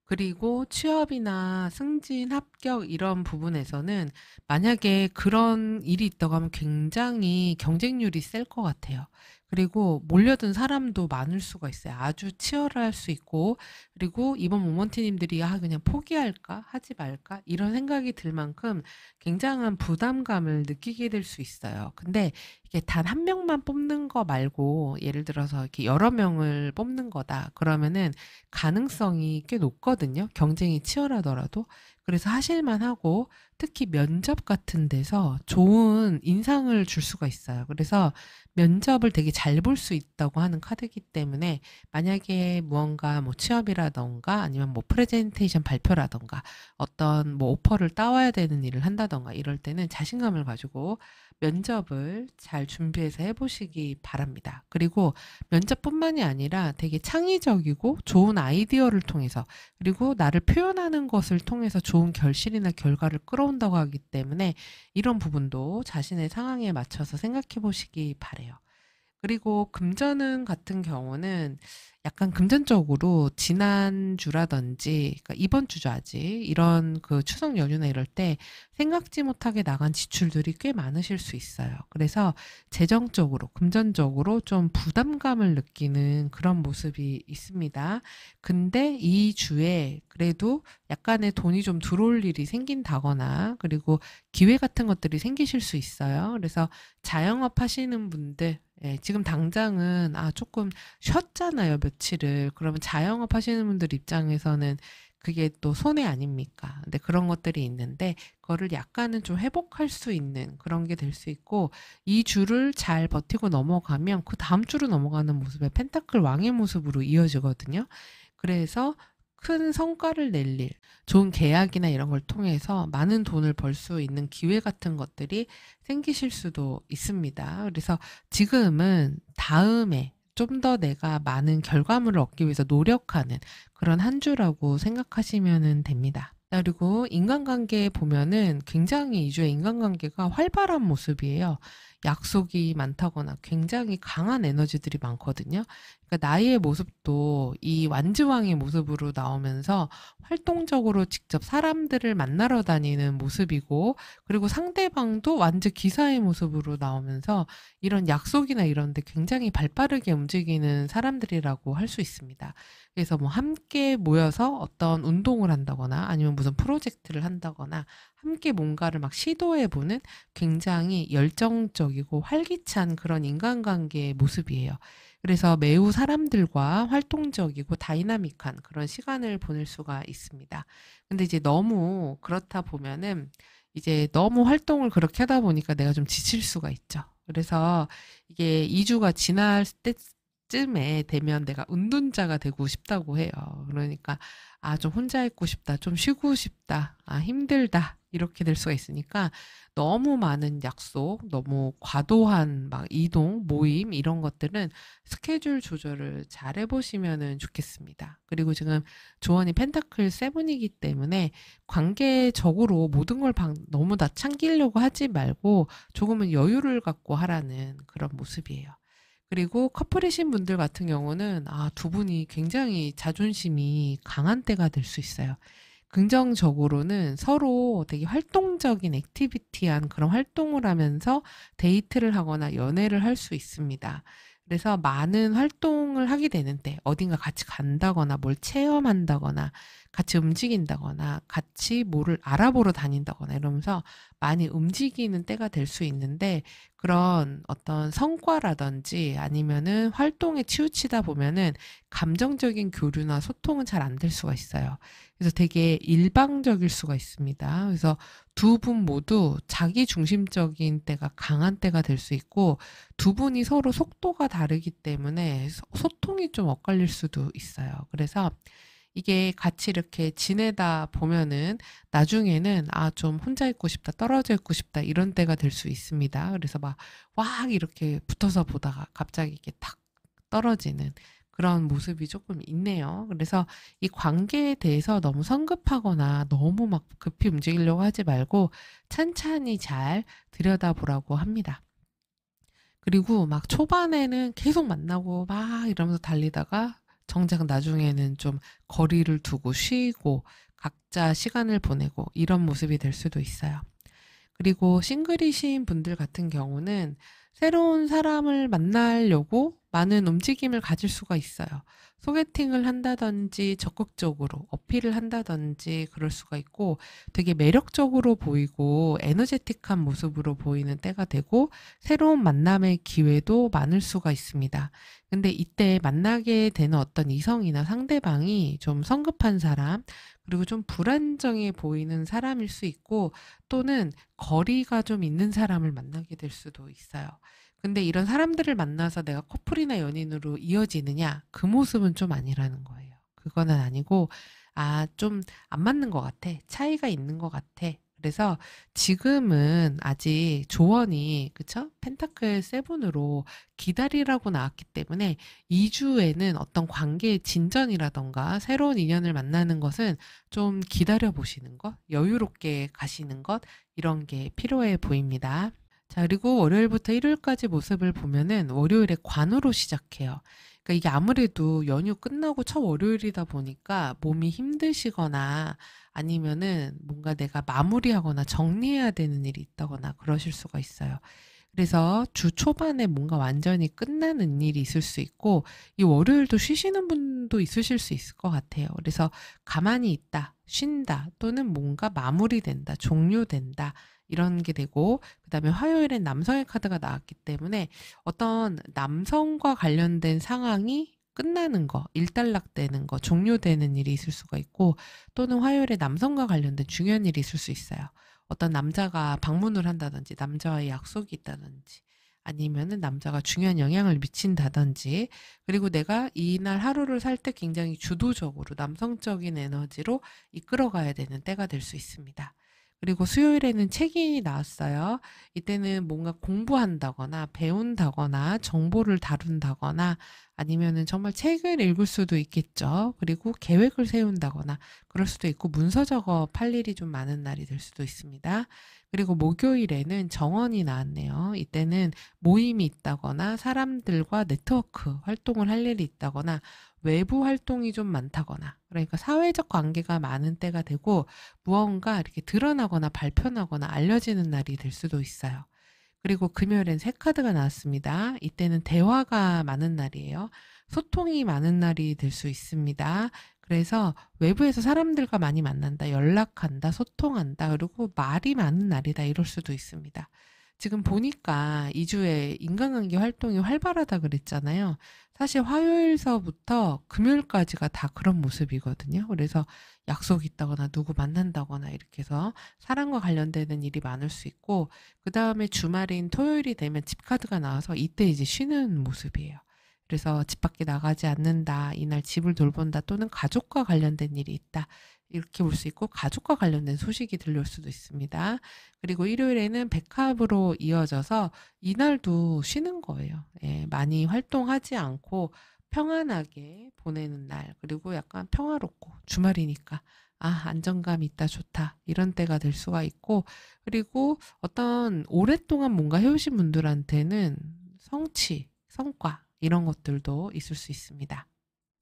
그리고 취업이나 승진, 합격 이런 부분에서는 만약에 그런 일이 있다고 하면 굉장히 경쟁률이 셀 것 같아요. 그리고 몰려든 사람도 많을 수가 있어요. 아주 치열할 수 있고, 그리고 이번 모먼티님들이 아, 그냥 포기할까? 하지 말까? 이런 생각이 들 만큼 굉장한 부담감을 느끼게 될 수 있어요. 근데 이게 단 한 명만 뽑는 거 말고, 예를 들어서 이렇게 여러 명을 뽑는 거다. 그러면은 가능성이 꽤 높거든요. 경쟁이 치열하더라도. 그래서 하실만 하고 특히 면접 같은 데서 좋은 인상을 줄 수가 있어요. 그래서 면접을 되게 잘 볼 수 있다고 하는 카드이기 때문에 만약에 무언가 뭐 취업이라던가 아니면 뭐 프레젠테이션 발표라던가 어떤 뭐 오퍼를 따와야 되는 일을 한다던가 이럴 때는 자신감을 가지고 면접을 잘 준비해서 해보시기 바랍니다. 그리고 면접뿐만이 아니라 되게 창의적이고 좋은 아이디어를 통해서 그리고 나를 표현하는 것을 통해서 좋은 결실이나 결과를 끌어온다고 하기 때문에 이런 부분도 자신의 상황에 맞춰서 생각해 보시기 바래요. 그리고 금전운 같은 경우는 약간 금전적으로 지난주라든지 그러니까 이번 주죠 아직. 이런 그 추석 연휴나 이럴 때 생각지 못하게 나간 지출들이 꽤 많으실 수 있어요. 그래서 재정적으로, 금전적으로 좀 부담감을 느끼는 그런 모습이 있습니다. 근데 이 주에 그래도 약간의 돈이 좀 들어올 일이 생긴다거나 그리고 기회 같은 것들이 생기실 수 있어요. 그래서 자영업 하시는 분들 지금 당장은 조금 쉬었잖아요, 며칠을. 그러면 자영업 하시는 분들 입장에서는 그게 또 손해 아닙니까? 근데 그런 것들이 있는데 그거를 약간은 좀 회복할 수 있는 그런 게 될 수 있고 이 주를 잘 버티고 넘어가면 그다음 주로 넘어가는 모습에 펜타클 왕의 모습으로 이어지거든요. 그래서 큰 성과를 낼 일, 좋은 계약이나 이런 걸 통해서 많은 돈을 벌 수 있는 기회 같은 것들이 생기실 수도 있습니다. 그래서 지금은 다음에 좀 더 내가 많은 결과물을 얻기 위해서 노력하는 그런 한 주라고 생각하시면 됩니다. 그리고 인간관계에 보면은 굉장히 이 주에 인간관계가 활발한 모습이에요. 약속이 많다거나 굉장히 강한 에너지들이 많거든요. 그러니까 나의 모습도 이 완지왕의 모습으로 나오면서 활동적으로 직접 사람들을 만나러 다니는 모습이고 그리고 상대방도 완지 기사의 모습으로 나오면서 이런 약속이나 이런 데 굉장히 발빠르게 움직이는 사람들이라고 할 수 있습니다. 그래서 뭐 함께 모여서 어떤 운동을 한다거나 아니면 무슨 프로젝트를 한다거나 함께 뭔가를 막 시도해보는 굉장히 열정적이고 활기찬 그런 인간관계의 모습이에요. 그래서 매우 사람들과 활동적이고 다이나믹한 그런 시간을 보낼 수가 있습니다. 근데 이제 너무 그렇다 보면은 이제 너무 활동을 그렇게 하다 보니까 내가 좀 지칠 수가 있죠. 그래서 이게 2주가 지날 때쯤에 되면 내가 은둔자가 되고 싶다고 해요. 그러니까 좀 혼자 있고 싶다, 좀 쉬고 싶다, 힘들다 이렇게 될 수가 있으니까 너무 많은 약속, 너무 과도한 막 이동, 모임 이런 것들은 스케줄 조절을 잘 해보시면 좋겠습니다. 그리고 지금 조언이 펜타클 세븐이기 때문에 관계적으로 모든 걸 너무 다 챙기려고 하지 말고 조금은 여유를 갖고 하라는 그런 모습이에요. 그리고 커플이신 분들 같은 경우는 두 분이 굉장히 자존심이 강한 때가 될 수 있어요. 긍정적으로는 서로 되게 활동적인 액티비티한 그런 활동을 하면서 데이트를 하거나 연애를 할 수 있습니다. 그래서 많은 활동을 하게 되는데 어딘가 같이 간다거나 뭘 체험한다거나 같이 움직인다거나 같이 뭐를 알아보러 다닌다거나 이러면서 많이 움직이는 때가 될 수 있는데 그런 어떤 성과라든지 아니면은 활동에 치우치다 보면은 감정적인 교류나 소통은 잘 안 될 수가 있어요. 그래서 되게 일방적일 수가 있습니다. 그래서 두 분 모두 자기 중심적인 때가 강한 때가 될 수 있고 두 분이 서로 속도가 다르기 때문에 소통이 좀 엇갈릴 수도 있어요. 그래서 이게 같이 이렇게 지내다 보면은 나중에는 좀 혼자 있고 싶다, 떨어져 있고 싶다 이런 때가 될 수 있습니다. 그래서 막 이렇게 붙어서 보다가 갑자기 이렇게 탁 떨어지는 그런 모습이 조금 있네요. 그래서 이 관계에 대해서 너무 성급하거나 너무 막 급히 움직이려고 하지 말고 찬찬히 잘 들여다보라고 합니다. 그리고 막 초반에는 계속 만나고 막 이러면서 달리다가 정작 나중에는 좀 거리를 두고 쉬고 각자 시간을 보내고 이런 모습이 될 수도 있어요. 그리고 싱글이신 분들 같은 경우는 새로운 사람을 만나려고 많은 움직임을 가질 수가 있어요. 소개팅을 한다든지 적극적으로 어필을 한다든지 그럴 수가 있고 되게 매력적으로 보이고 에너제틱한 모습으로 보이는 때가 되고 새로운 만남의 기회도 많을 수가 있습니다. 근데 이때 만나게 되는 어떤 이성이나 상대방이 좀 성급한 사람 그리고 좀 불안정해 보이는 사람일 수 있고 또는 거리가 좀 있는 사람을 만나게 될 수도 있어요. 근데 이런 사람들을 만나서 내가 커플이나 연인으로 이어지느냐? 그 모습은 좀 아니라는 거예요. 그거는 아니고, 좀 안 맞는 것 같아. 차이가 있는 것 같아. 그래서 지금은 아직 조언이, 그쵸? 펜타클 세븐으로 기다리라고 나왔기 때문에 2주에는 어떤 관계의 진전이라던가 새로운 인연을 만나는 것은 좀 기다려 보시는 것, 여유롭게 가시는 것, 이런 게 필요해 보입니다. 자, 그리고 월요일부터 일요일까지 모습을 보면은 월요일에 관으로 시작해요. 그러니까 이게 아무래도 연휴 끝나고 첫 월요일이다 보니까 몸이 힘드시거나 아니면은 뭔가 내가 마무리하거나 정리해야 되는 일이 있다거나 그러실 수가 있어요. 그래서 주 초반에 뭔가 완전히 끝나는 일이 있을 수 있고, 이 월요일도 쉬시는 분도 있으실 수 있을 것 같아요. 그래서 가만히 있다, 쉰다, 또는 뭔가 마무리된다, 종료된다, 이런 게 되고, 그 다음에 화요일엔 남성의 카드가 나왔기 때문에 어떤 남성과 관련된 상황이 끝나는 거, 일단락되는 거, 종료되는 일이 있을 수가 있고, 또는 화요일에 남성과 관련된 중요한 일이 있을 수 있어요. 어떤 남자가 방문을 한다든지, 남자와의 약속이 있다든지, 아니면은 남자가 중요한 영향을 미친다든지, 그리고 내가 이날 하루를 살 때 굉장히 주도적으로 남성적인 에너지로 이끌어가야 되는 때가 될 수 있습니다. 그리고 수요일에는 책이 나왔어요. 이때는 뭔가 공부한다거나 배운다거나 정보를 다룬다거나 아니면은 정말 책을 읽을 수도 있겠죠. 그리고 계획을 세운다거나 그럴 수도 있고 문서 작업할 일이 좀 많은 날이 될 수도 있습니다. 그리고 목요일에는 정원이 나왔네요. 이때는 모임이 있다거나 사람들과 네트워크 활동을 할 일이 있다거나 외부 활동이 좀 많다거나 그러니까 사회적 관계가 많은 때가 되고 무언가 이렇게 드러나거나 발표나거나 알려지는 날이 될 수도 있어요. 그리고 금요일엔 새 카드가 나왔습니다. 이때는 대화가 많은 날이에요. 소통이 많은 날이 될 수 있습니다. 그래서 외부에서 사람들과 많이 만난다, 연락한다, 소통한다, 그리고 말이 많은 날이다, 이럴 수도 있습니다. 지금 보니까 2주에 인간관계 활동이 활발하다 그랬잖아요. 사실 화요일서부터 금요일까지가 다 그런 모습이거든요. 그래서 약속이 있다거나 누구 만난다거나 이렇게 해서 사람과 관련되는 일이 많을 수 있고, 그 다음에 주말인 토요일이 되면 집 카드가 나와서 이때 이제 쉬는 모습이에요. 그래서 집 밖에 나가지 않는다, 이날 집을 돌본다, 또는 가족과 관련된 일이 있다. 이렇게 볼 수 있고, 가족과 관련된 소식이 들려올 수도 있습니다. 그리고 일요일에는 백합으로 이어져서 이날도 쉬는 거예요. 예, 많이 활동하지 않고 평안하게 보내는 날, 그리고 약간 평화롭고 주말이니까 아, 안정감 있다, 좋다, 이런 때가 될 수가 있고, 그리고 어떤 오랫동안 뭔가 해오신 분들한테는 성취, 성과, 이런 것들도 있을 수 있습니다.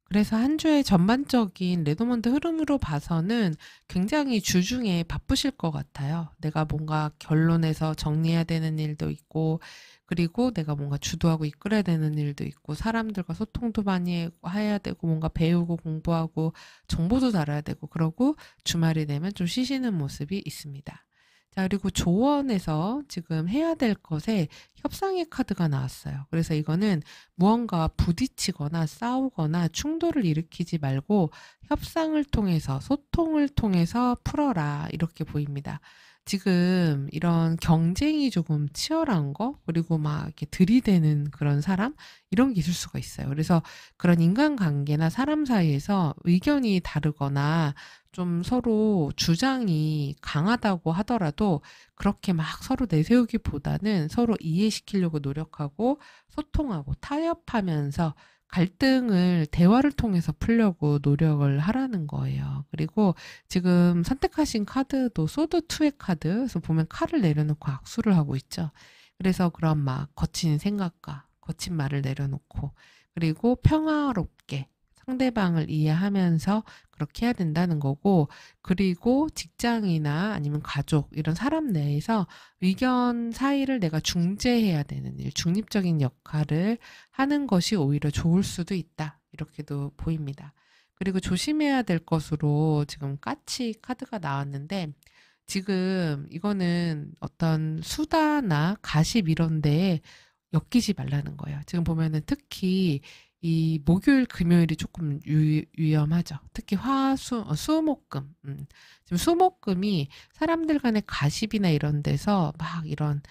그래서 한 주의 전반적인 레도먼드 흐름으로 봐서는 굉장히 주중에 바쁘실 것 같아요. 내가 뭔가 결론해서 정리해야 되는 일도 있고, 그리고 내가 뭔가 주도하고 이끌어야 되는 일도 있고, 사람들과 소통도 많이 해야 되고, 뭔가 배우고 공부하고, 정보도 달아야 되고, 그러고 주말이 되면 좀 쉬시는 모습이 있습니다. 자, 그리고 조언에서 지금 해야 될 것에 협상의 카드가 나왔어요. 그래서 이거는 무언가와 부딪히거나 싸우거나 충돌을 일으키지 말고 협상을 통해서 소통을 통해서 풀어라, 이렇게 보입니다. 지금 이런 경쟁이 조금 치열한 거, 그리고 막 이렇게 들이대는 그런 사람, 이런 게 있을 수가 있어요. 그래서 그런 인간관계나 사람 사이에서 의견이 다르거나 좀 서로 주장이 강하다고 하더라도 그렇게 막 서로 내세우기보다는 서로 이해시키려고 노력하고 소통하고 타협하면서 갈등을 대화를 통해서 풀려고 노력을 하라는 거예요. 그리고 지금 선택하신 카드도 소드 2의 카드, 그래서 보면 칼을 내려놓고 악수를 하고 있죠. 그래서 그런 막 거친 생각과 거친 말을 내려놓고, 그리고 평화롭게 상대방을 이해하면서 그렇게 해야 된다는 거고, 그리고 직장이나 아니면 가족, 이런 사람 내에서 의견 사이를 내가 중재해야 되는 일, 중립적인 역할을 하는 것이 오히려 좋을 수도 있다, 이렇게도 보입니다. 그리고 조심해야 될 것으로 지금 까치 카드가 나왔는데, 지금 이거는 어떤 수다나 가십 이런 데에 엮이지 말라는 거예요. 지금 보면은 특히 이 목요일, 금요일이 조금 위험하죠. 특히 수목금. 지금 수목금이 사람들 간의 가십이나 이런 데서 막 이런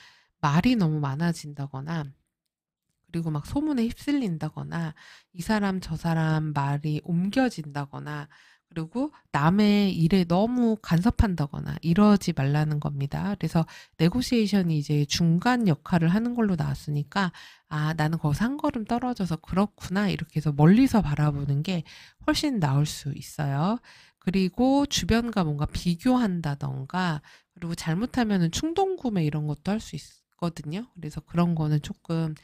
말이 너무 많아진다거나, 그리고 막 소문에 휩쓸린다거나, 이 사람 저 사람 말이 옮겨진다거나, 그리고 남의 일에 너무 간섭한다거나 이러지 말라는 겁니다. 그래서 네고시에이션이 이제 중간 역할을 하는 걸로 나왔으니까, 아, 나는 거기서 한 걸음 떨어져서 그렇구나, 이렇게 해서 멀리서 바라보는 게 훨씬 나을 수 있어요. 그리고 주변과 뭔가 비교한다던가, 그리고 잘못하면은 충동 구매 이런 것도 할 수 있을 있거든요. 그래서 그런 거는 조금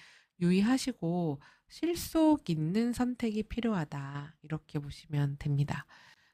유의하시고 '실속 있는 선택이 필요하다.' 이렇게 보시면 됩니다.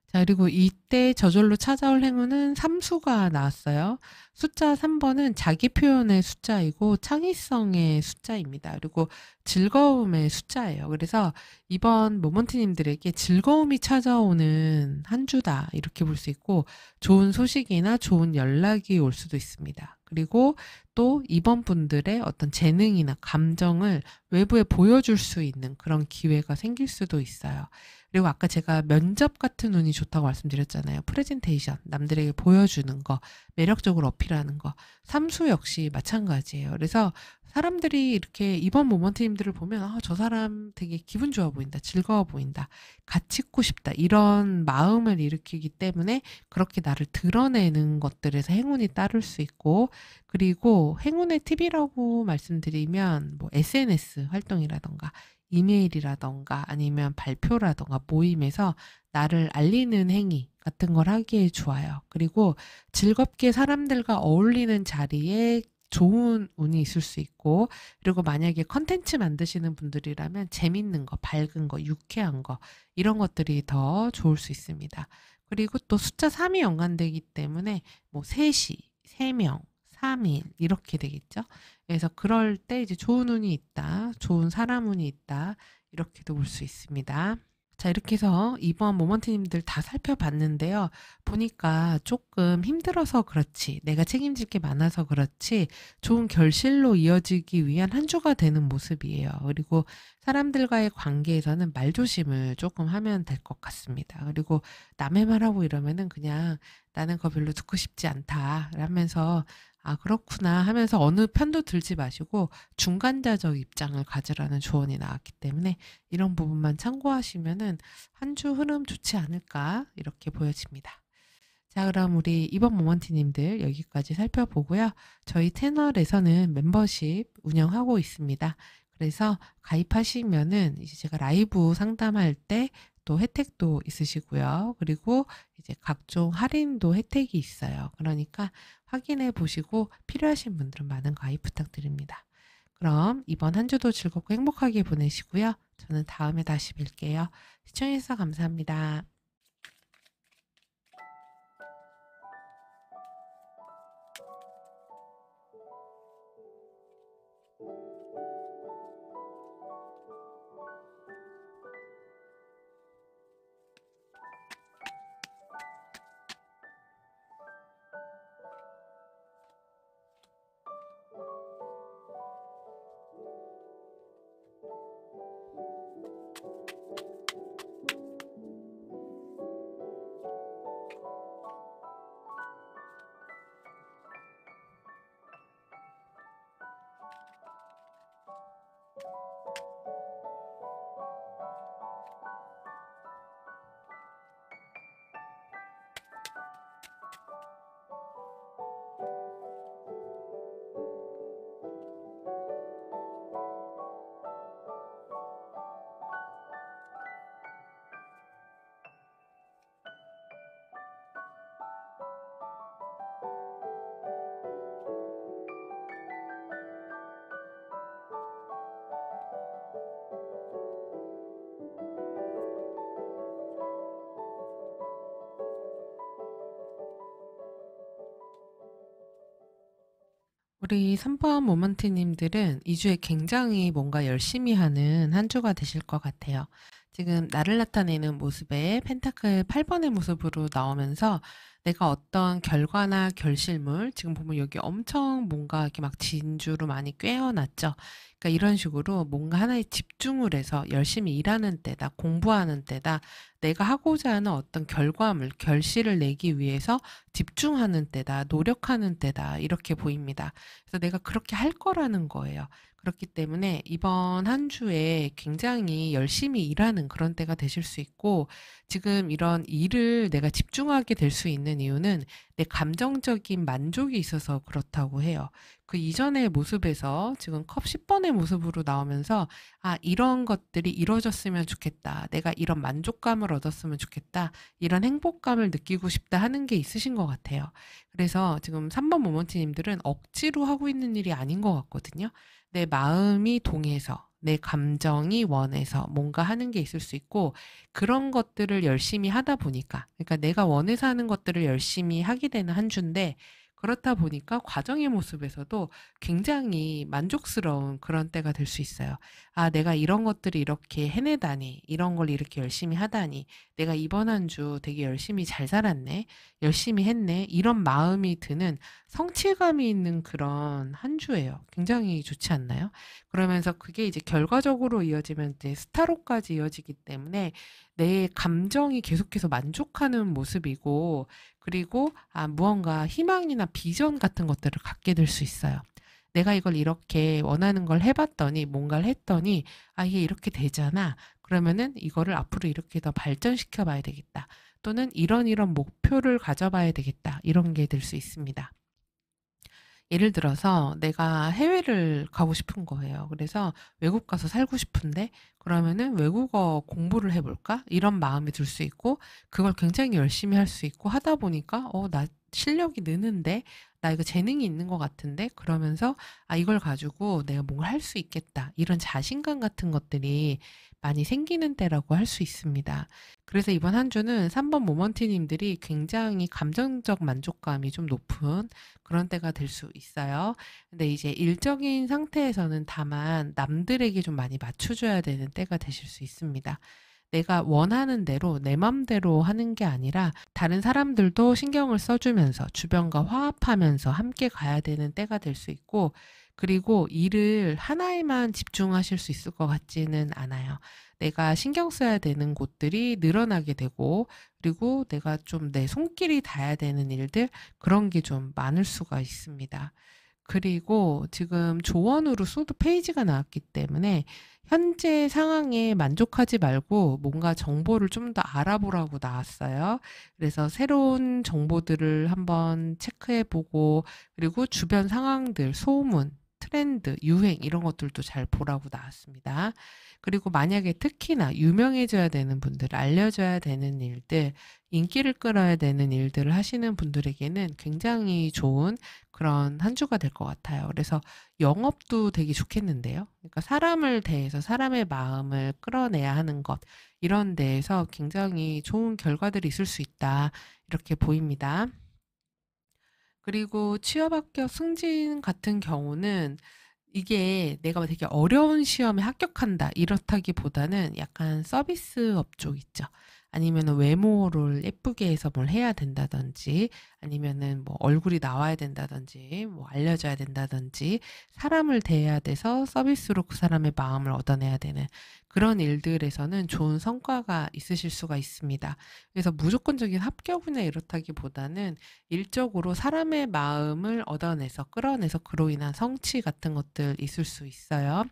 자, 그리고 이때 저절로 찾아올 행운은 삼수가 나왔어요. 숫자 3 번은 자기 표현의 숫자이고 창의성의 숫자입니다. 그리고 즐거움의 숫자예요. 그래서 이번 모먼트님들에게 즐거움이 찾아오는 한 주다 이렇게 볼 수 있고, 좋은 소식이나 좋은 연락이 올 수도 있습니다. 그리고 또 이번 분들의 어떤 재능이나 감정을 외부에 보여줄 수 있는 그런 기회가 생길 수도 있어요. 그리고 아까 제가 면접 같은 운이 좋다고 말씀드렸잖아요. 프레젠테이션, 남들에게 보여주는 거, 매력적으로 어필하는 거. 삼수 역시 마찬가지예요. 그래서 사람들이 이렇게 이번 모먼트님들을 보면 저 사람 되게 기분 좋아 보인다, 즐거워 보인다, 같이 있고 싶다 이런 마음을 일으키기 때문에 그렇게 나를 드러내는 것들에서 행운이 따를 수 있고, 그리고 행운의 팁이라고 말씀드리면 뭐 SNS 활동이라던가 이메일이라던가 아니면 발표라던가 모임에서 나를 알리는 행위 같은 걸 하기에 좋아요. 그리고 즐겁게 사람들과 어울리는 자리에 좋은 운이 있을 수 있고, 그리고 만약에 컨텐츠 만드시는 분들이라면 재밌는 거, 밝은 거, 유쾌한 거 이런 것들이 더 좋을 수 있습니다. 그리고 또 숫자 3이 연관되기 때문에 뭐 3시, 3명, 3일 이렇게 되겠죠. 그래서 그럴 때 이제 좋은 운이 있다, 좋은 사람 운이 있다 이렇게도 볼 수 있습니다. 자, 이렇게 해서 이번 모먼트님들 다 살펴봤는데요. 보니까 조금 힘들어서 그렇지, 내가 책임질 게 많아서 그렇지 좋은 결실로 이어지기 위한 한 주가 되는 모습이에요. 그리고 사람들과의 관계에서는 말조심을 조금 하면 될 것 같습니다. 그리고 남의 말하고 이러면은 그냥 나는 그거 별로 듣고 싶지 않다 하면서 그렇구나 하면서 어느 편도 들지 마시고 중간자적 입장을 가지라는 조언이 나왔기 때문에 이런 부분만 참고하시면은 한 주 흐름 좋지 않을까 이렇게 보여집니다. 자, 그럼 우리 이번 모먼트님들 여기까지 살펴보고요. 저희 채널에서는 멤버십 운영하고 있습니다. 그래서 가입하시면은 이제 제가 라이브 상담할 때 또 혜택도 있으시고요. 그리고 이제 각종 할인도 혜택이 있어요. 그러니까 확인해 보시고 필요하신 분들은 많은 가입 부탁드립니다. 그럼 이번 한 주도 즐겁고 행복하게 보내시고요. 저는 다음에 다시 뵐게요. 시청해주셔서 감사합니다. 우리 3번 모먼트님들은 이 주에 굉장히 뭔가 열심히 하는 한 주가 되실 것 같아요. 지금 나를 나타내는 모습에 펜타클 8번의 모습으로 나오면서 내가 어떤 결과나 결실물, 지금 보면 여기 엄청 뭔가 이렇게 막 진주로 많이 꿰어놨죠. 그러니까 이런 식으로 뭔가 하나에 집중을 해서 열심히 일하는 때다, 공부하는 때다, 내가 하고자 하는 어떤 결과물, 결실을 내기 위해서 집중하는 때다, 노력하는 때다 이렇게 보입니다. 그래서 내가 그렇게 할 거라는 거예요. 그렇기 때문에 이번 한 주에 굉장히 열심히 일하는 그런 때가 되실 수 있고, 지금 이런 일을 내가 집중하게 될 수 있는 이유는 내 감정적인 만족이 있어서 그렇다고 해요. 그 이전의 모습에서 지금 컵 10번의 모습으로 나오면서 '아 이런 것들이 이루어졌으면 좋겠다. 내가 이런 만족감을 얻었으면 좋겠다. 이런 행복감을 느끼고 싶다.' 하는 게 있으신 것 같아요. 그래서 지금 3번 모먼티 님들은 억지로 하고 있는 일이 아닌 것 같거든요. 내 마음이 동해서 내 감정이 원해서 뭔가 하는 게 있을 수 있고, 그런 것들을 열심히 하다 보니까, 그러니까 내가 원해서 하는 것들을 열심히 하게 되는 한 주인데, 그렇다 보니까 과정의 모습에서도 굉장히 만족스러운 그런 때가 될 수 있어요. '아 내가 이런 것들을 이렇게 해내다니. 이런 걸 이렇게 열심히 하다니. 내가 이번 한 주 되게 열심히 잘 살았네. 열심히 했네.' 이런 마음이 드는 성취감이 있는 그런 한 주예요. 굉장히 좋지 않나요? 그러면서 그게 이제 결과적으로 이어지면 이제 스타로까지 이어지기 때문에 내 감정이 계속해서 만족하는 모습이고, 그리고 무언가 희망이나 비전 같은 것들을 갖게 될 수 있어요. 내가 이걸 이렇게 원하는 걸 해 봤더니, 뭔가를 했더니 '아 이게 이렇게 되잖아. 그러면은 이거를 앞으로 이렇게 더 발전시켜 봐야 되겠다.' 또는 '이런 이런 목표를 가져 봐야 되겠다.' 이런 게 될 수 있습니다. 예를 들어서 내가 해외를 가고 싶은 거예요. 그래서 외국 가서 살고 싶은데, 그러면은 '외국어 공부를 해 볼까?' 이런 마음이 들 수 있고, 그걸 굉장히 열심히 할 수 있고 하다 보니까 '나 실력이 느는데? 나 이거 재능이 있는 것 같은데?' 그러면서 '아 이걸 가지고 내가 뭘 할 수 있겠다.' 이런 자신감 같은 것들이 많이 생기는 때라고 할 수 있습니다. 그래서 이번 한 주는 3번 모먼티 님들이 굉장히 감정적 만족감이 좀 높은 그런 때가 될 수 있어요. 근데 이제 일적인 상태에서는 다만 남들에게 좀 많이 맞춰줘야 되는 때가 되실 수 있습니다. 내가 원하는 대로 내 맘대로 하는 게 아니라 다른 사람들도 신경을 써주면서 주변과 화합하면서 함께 가야 되는 때가 될 수 있고, 그리고 일을 하나에만 집중하실 수 있을 것 같지는 않아요. 내가 신경 써야 되는 곳들이 늘어나게 되고, 그리고 내가 좀 내 손길이 닿아야 되는 일들, 그런 게 좀 많을 수가 있습니다. 그리고 지금 조언으로 소드 페이지가 나왔기 때문에 현재 상황에 만족하지 말고 뭔가 정보를 좀 더 알아보라고 나왔어요. 그래서 새로운 정보들을 한번 체크해 보고, 그리고 주변 상황들, 소문, 트렌드, 유행 이런 것들도 잘 보라고 나왔습니다. 그리고 만약에 특히나 유명해져야 되는 분들, 알려져야 되는 일들, 인기를 끌어야 되는 일들을 하시는 분들에게는 굉장히 좋은 그런 한 주가 될 것 같아요. 그래서 영업도 되게 좋겠는데요. 그러니까 사람을 대해서 사람의 마음을 끌어내야 하는 것, 이런 데에서 굉장히 좋은 결과들이 있을 수 있다. 이렇게 보입니다. 그리고 취업 합격 승진 같은 경우는 이게 내가 되게 어려운 시험에 합격한다 이렇다기보다는 약간 서비스업 쪽 있죠. 아니면은 외모를 예쁘게 해서 뭘 해야 된다든지, 아니면은 뭐 얼굴이 나와야 된다든지, 뭐 알려져야 된다든지, 사람을 대해야 돼서 서비스로 그 사람의 마음을 얻어내야 되는 그런 일들에서는 좋은 성과가 있으실 수가 있습니다. 그래서 무조건적인 합격이나 이렇다기보다는 일적으로 사람의 마음을 얻어내서 끌어내서 그로 인한 성취 같은 것들 있을 수 있어요.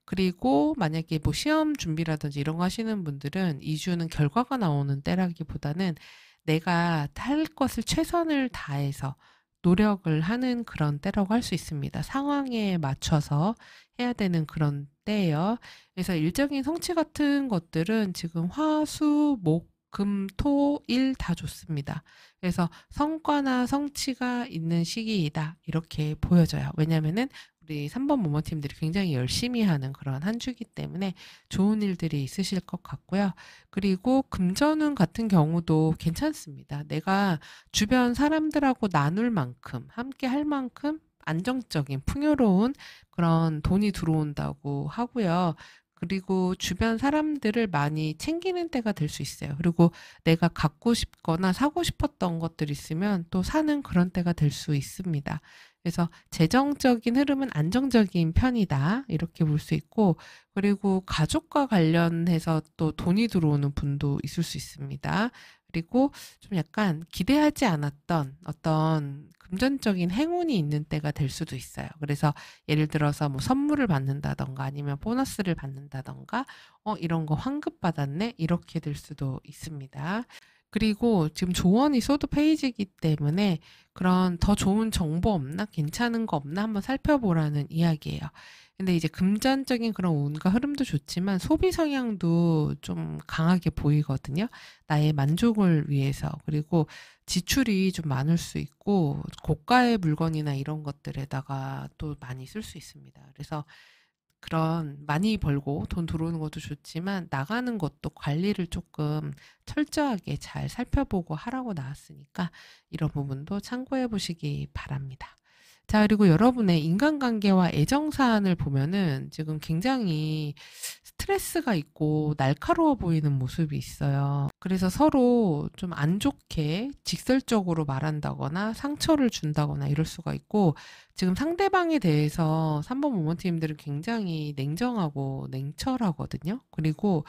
그리고 만약에 뭐 시험 준비라든지 이런 거 하시는 분들은 이 주는 결과가 나오는 때라기보다는 내가 할 것을 최선을 다해서 노력을 하는 그런 때라고 할 수 있습니다. 상황에 맞춰서 해야 되는 그런 때예요. 그래서 일적인 성취 같은 것들은 지금 화, 수, 목, 금, 토, 일 다 좋습니다. 그래서 성과나 성취가 있는 시기이다. 이렇게 보여져요. 왜냐면은 우리 3번 모모팀들이 굉장히 열심히 하는 그런 한 주기 때문에 좋은 일들이 있으실 것 같고요. 그리고 금전운 같은 경우도 괜찮습니다. 내가 주변 사람들하고 나눌 만큼, 함께 할 만큼 안정적인 풍요로운 그런 돈이 들어온다고 하고요. 그리고 주변 사람들을 많이 챙기는 때가 될 수 있어요. 그리고 내가 갖고 싶거나 사고 싶었던 것들이 있으면 또 사는 그런 때가 될 수 있습니다. 그래서 재정적인 흐름은 안정적인 편이다. 이렇게 볼 수 있고, 그리고 가족과 관련해서 또 돈이 들어오는 분도 있을 수 있습니다. 그리고 좀 약간 기대하지 않았던 어떤 금전적인 행운이 있는 때가 될 수도 있어요. 그래서 예를 들어서 뭐 선물을 받는다든가 아니면 보너스를 받는다든가 이런 거 환급 받았네? 이렇게 될 수도 있습니다. 그리고 지금 조언이 소드 페이지이기 때문에 그런 '더 좋은 정보 없나? 괜찮은 거 없나?' 한번 살펴보라는 이야기예요. 근데 이제 금전적인 그런 운과 흐름도 좋지만 소비 성향도 좀 강하게 보이거든요. 나의 만족을 위해서. 그리고 지출이 좀 많을 수 있고 고가의 물건이나 이런 것들에다가 또 많이 쓸 수 있습니다. 그래서 그런 많이 벌고 돈 들어오는 것도 좋지만 나가는 것도 관리를 조금 철저하게 잘 살펴보고 하라고 나왔으니까 이런 부분도 참고해 보시기 바랍니다. 자, 그리고 여러분의 인간관계와 애정 사안을 보면은 지금 굉장히 스트레스가 있고 날카로워 보이는 모습이 있어요. 그래서 서로 좀 안 좋게 직설적으로 말한다거나 상처를 준다거나 이럴 수가 있고, 지금 상대방에 대해서 3번 모먼트님들은 굉장히 냉정하고 냉철하거든요. 그리고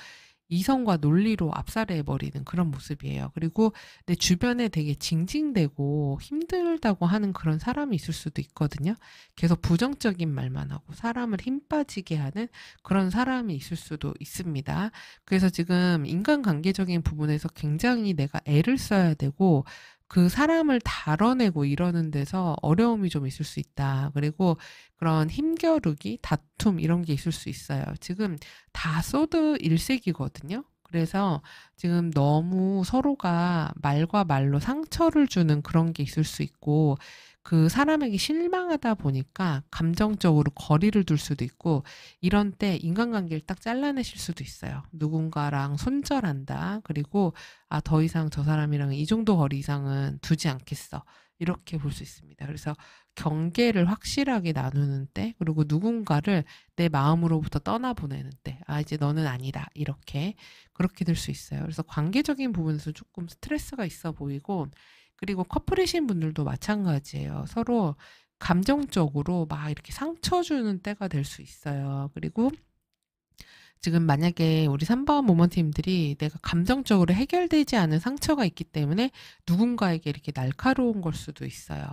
이성과 논리로 압살해 버리는 그런 모습이에요. 그리고 내 주변에 되게 징징대고 힘들다고 하는 그런 사람이 있을 수도 있거든요. 계속 부정적인 말만 하고 사람을 힘 빠지게 하는 그런 사람이 있을 수도 있습니다. 그래서 지금 인간관계적인 부분에서 굉장히 내가 애를 써야 되고 그 사람을 다뤄내고 이러는 데서 어려움이 좀 있을 수 있다. 그리고 그런 힘겨루기, 다툼 이런 게 있을 수 있어요. 지금 다 소드 일색이거든요. 그래서 지금 너무 서로가 말과 말로 상처를 주는 그런 게 있을 수 있고, 그 사람에게 실망하다 보니까 감정적으로 거리를 둘 수도 있고, 이런 때 인간관계를 딱 잘라내실 수도 있어요. 누군가랑 손절한다. 그리고 더 이상 저 사람이랑 이 정도 거리 이상은 두지 않겠어. 이렇게 볼 수 있습니다. 그래서 경계를 확실하게 나누는 때, 그리고 누군가를 내 마음으로부터 떠나보내는 때, 이제 너는 아니다. 이렇게, 그렇게 될 수 있어요. 그래서 관계적인 부분에서 조금 스트레스가 있어 보이고, 그리고 커플이신 분들도 마찬가지예요. 서로 감정적으로 막 이렇게 상처 주는 때가 될 수 있어요. 그리고 지금 만약에 우리 3번 모먼팀들이 내가 감정적으로 해결되지 않은 상처가 있기 때문에 누군가에게 이렇게 날카로운 걸 수도 있어요.